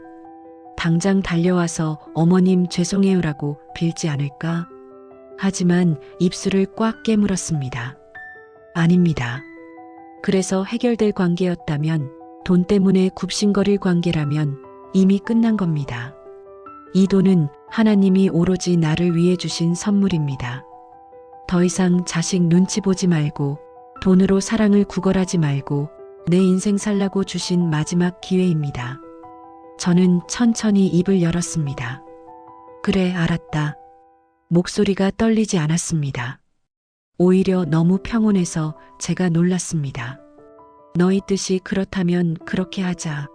당장 달려와서 어머님 죄송해요라고 빌지 않을까? 하지만 입술을 꽉 깨물었습니다. 아닙니다. 그래서 해결될 관계였다면, 돈 때문에 굽신거릴 관계라면 이미 끝난 겁니다. 이 돈은 하나님이 오로지 나를 위해 주신 선물입니다. 더 이상 자식 눈치 보지 말고, 돈으로 사랑을 구걸하지 말고 내 인생 살라고 주신 마지막 기회입니다. 저는 천천히 입을 열었습니다. 그래, 알았다. 목소리가 떨리지 않았습니다. 오히려 너무 평온해서 제가 놀랐습니다. 너희 뜻이 그렇다면 그렇게 하자.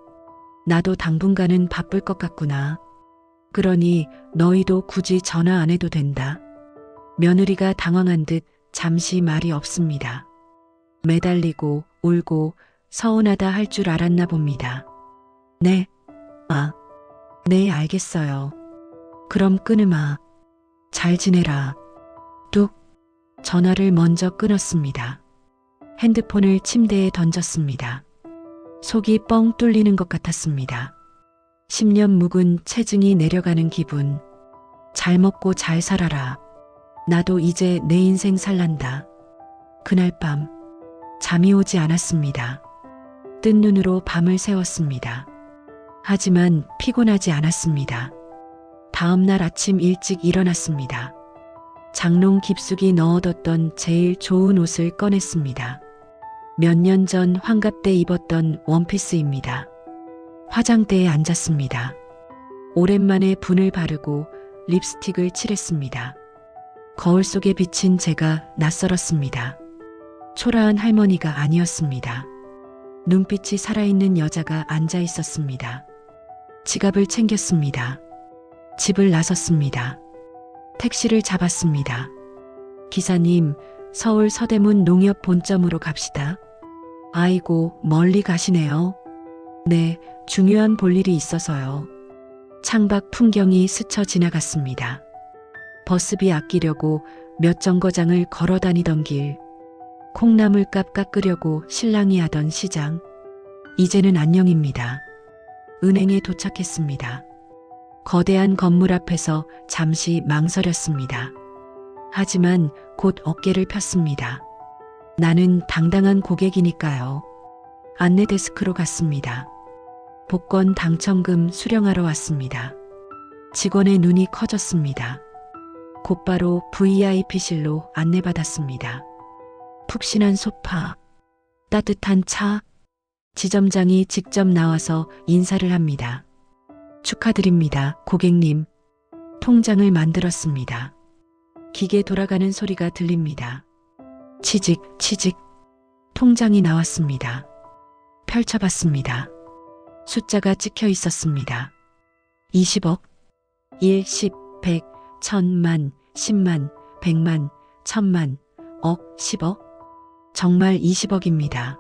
나도 당분간은 바쁠 것 같구나. 그러니 너희도 굳이 전화 안 해도 된다. 며느리가 당황한 듯 잠시 말이 없습니다. 매달리고 울고 서운하다 할 줄 알았나 봅니다. 네. 네, 알겠어요. 그럼 끊으마. 잘 지내라. 뚝. 전화를 먼저 끊었습니다. 핸드폰을 침대에 던졌습니다. 속이 뻥 뚫리는 것 같았습니다. 10년 묵은 체증이 내려가는 기분. 잘 먹고 잘 살아라. 나도 이제 내 인생 살란다. 그날 밤 잠이 오지 않았습니다. 뜬 눈으로 밤을 새웠습니다. 하지만 피곤하지 않았습니다. 다음 날 아침 일찍 일어났습니다. 장롱 깊숙이 넣어뒀던 제일 좋은 옷을 꺼냈습니다. 몇 년 전 환갑 때 입었던 원피스입니다. 화장대에 앉았습니다. 오랜만에 분을 바르고 립스틱을 칠했습니다. 거울 속에 비친 제가 낯설었습니다. 초라한 할머니가 아니었습니다. 눈빛이 살아있는 여자가 앉아 있었습니다. 지갑을 챙겼습니다. 집을 나섰습니다. 택시를 잡았습니다. 기사님, 서울 서대문 농협 본점으로 갑시다. 아이고, 멀리 가시네요. 네, 중요한 볼일이 있어서요. 창밖 풍경이 스쳐 지나갔습니다. 버스비 아끼려고 몇 정거장을 걸어 다니던 길, 콩나물값 깎으려고 신랑이 하던 시장, 이제는 안녕입니다. 은행에 도착했습니다. 거대한 건물 앞에서 잠시 망설였습니다. 하지만 곧 어깨를 폈습니다. 나는 당당한 고객이니까요. 안내 데스크로 갔습니다. 복권 당첨금 수령하러 왔습니다. 직원의 눈이 커졌습니다. 곧바로 VIP실로 안내받았습니다. 푹신한 소파, 따뜻한 차, 지점장이 직접 나와서 인사를 합니다. 축하드립니다, 고객님. 통장을 만들었습니다. 기계 돌아가는 소리가 들립니다. 치직, 치직. 통장이 나왔습니다. 펼쳐봤습니다. 숫자가 찍혀 있었습니다. 20억, 1, 10, 100, 1000만, 10만, 100만, 1000만, 억, 10억. 정말 20억입니다.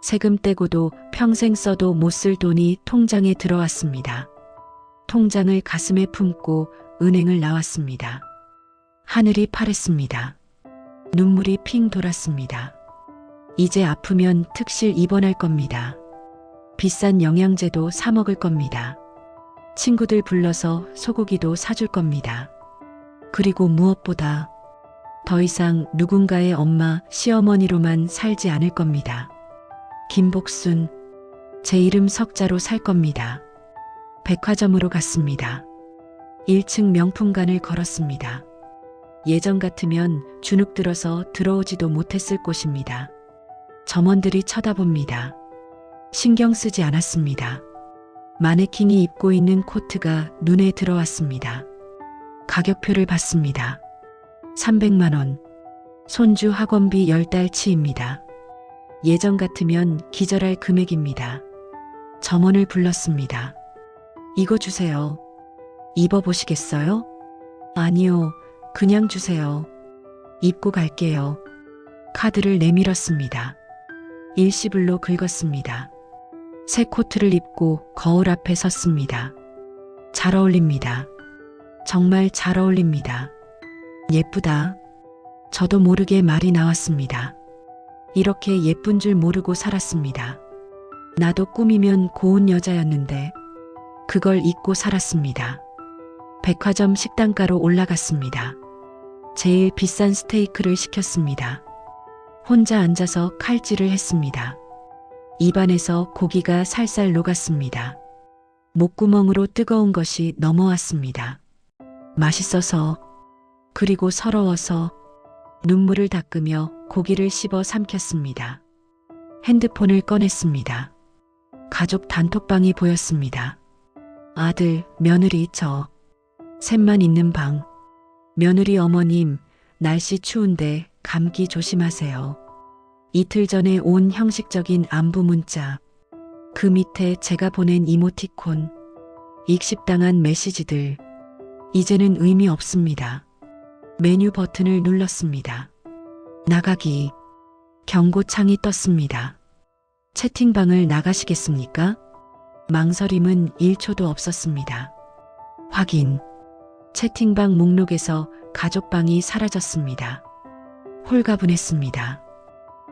세금 떼고도 평생 써도 못 쓸 돈이 통장에 들어왔습니다. 통장을 가슴에 품고 은행을 나왔습니다. 하늘이 파랬습니다. 눈물이 핑 돌았습니다. 이제 아프면 특실 입원할 겁니다. 비싼 영양제도 사 먹을 겁니다. 친구들 불러서 소고기도 사줄 겁니다. 그리고 무엇보다 더 이상 누군가의 엄마, 시어머니로만 살지 않을 겁니다. 김복순, 제 이름 석자로 살 겁니다. 백화점으로 갔습니다. 1층 명품관을 걸었습니다. 예전 같으면 주눅 들어서 들어오지도 못했을 곳입니다. 점원들이 쳐다봅니다. 신경 쓰지 않았습니다. 마네킹이 입고 있는 코트가 눈에 들어왔습니다. 가격표를 봤습니다. 300만 원. 손주 학원비 10달치입니다. 예전 같으면 기절할 금액입니다. 점원을 불렀습니다. 이거 주세요. 입어보시겠어요? 아니요, 그냥 주세요. 입고 갈게요. 카드를 내밀었습니다. 일시불로 긁었습니다. 새 코트를 입고 거울 앞에 섰습니다. 잘 어울립니다. 정말 잘 어울립니다. 예쁘다. 저도 모르게 말이 나왔습니다. 이렇게 예쁜 줄 모르고 살았습니다. 나도 꾸미면 고운 여자였는데 그걸 잊고 살았습니다. 백화점 식단가로 올라갔습니다. 제일 비싼 스테이크를 시켰습니다. 혼자 앉아서 칼질을 했습니다. 입안에서 고기가 살살 녹았습니다. 목구멍으로 뜨거운 것이 넘어왔습니다. 맛있어서, 그리고 서러워서 눈물을 닦으며 고기를 씹어 삼켰습니다. 핸드폰을 꺼냈습니다. 가족 단톡방이 보였습니다. 아들, 며느리, 저. 셋만 있는 방. 며느리 어머님, 날씨 추운데 감기 조심하세요. 이틀 전에 온 형식적인 안부 문자. 그 밑에 제가 보낸 이모티콘. 익십당한 메시지들. 이제는 의미 없습니다. 메뉴 버튼을 눌렀습니다. 나가기. 경고창이 떴습니다. 채팅방을 나가시겠습니까? 망설임은 1초도 없었습니다. 확인. 채팅방 목록에서 가족방이 사라졌습니다. 홀가분했습니다.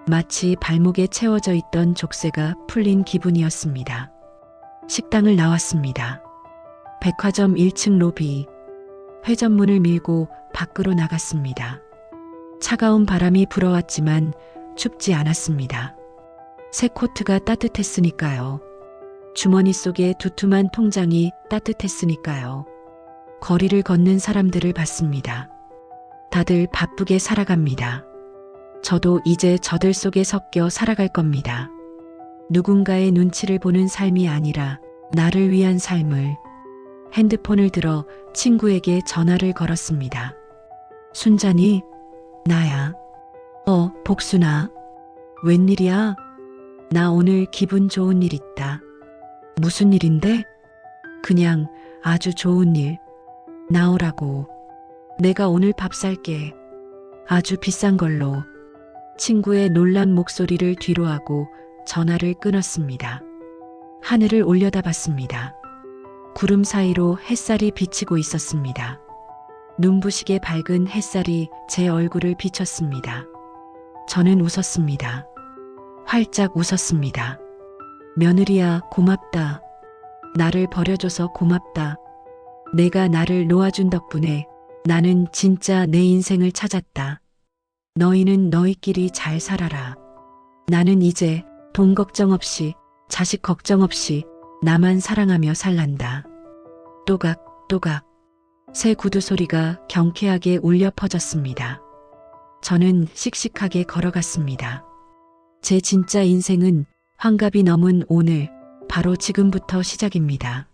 마치 발목에 채워져 있던 족쇄가 풀린 기분이었습니다. 식당을 나왔습니다. 백화점 1층 로비. 회전문을 밀고 밖으로 나갔습니다. 차가운 바람이 불어왔지만 춥지 않았습니다. 새 코트가 따뜻했으니까요. 주머니 속에 두툼한 통장이 따뜻했으니까요. 거리를 걷는 사람들을 봤습니다. 다들 바쁘게 살아갑니다. 저도 이제 저들 속에 섞여 살아갈 겁니다. 누군가의 눈치를 보는 삶이 아니라 나를 위한 삶을. 핸드폰을 들어 친구에게 전화를 걸었습니다. 순자니? 나야. 복순아. 웬일이야? 나 오늘 기분 좋은 일 있다. 무슨 일인데? 그냥 아주 좋은 일. 나오라고. 내가 오늘 밥 살게. 아주 비싼 걸로. 친구의 놀란 목소리를 뒤로하고 전화를 끊었습니다. 하늘을 올려다봤습니다. 구름 사이로 햇살이 비치고 있었습니다. 눈부시게 밝은 햇살이 제 얼굴을 비쳤습니다. 저는 웃었습니다. 활짝 웃었습니다. 며느리야, 고맙다. 나를 버려줘서 고맙다. 내가 나를 놓아준 덕분에 나는 진짜 내 인생을 찾았다. 너희는 너희끼리 잘 살아라. 나는 이제 돈 걱정 없이, 자식 걱정 없이 나만 사랑하며 살란다. 또각. 새 구두 소리가 경쾌하게 울려 퍼졌습니다. 저는 씩씩하게 걸어갔습니다. 제 진짜 인생은 환갑이 넘은 오늘, 바로 지금부터 시작입니다.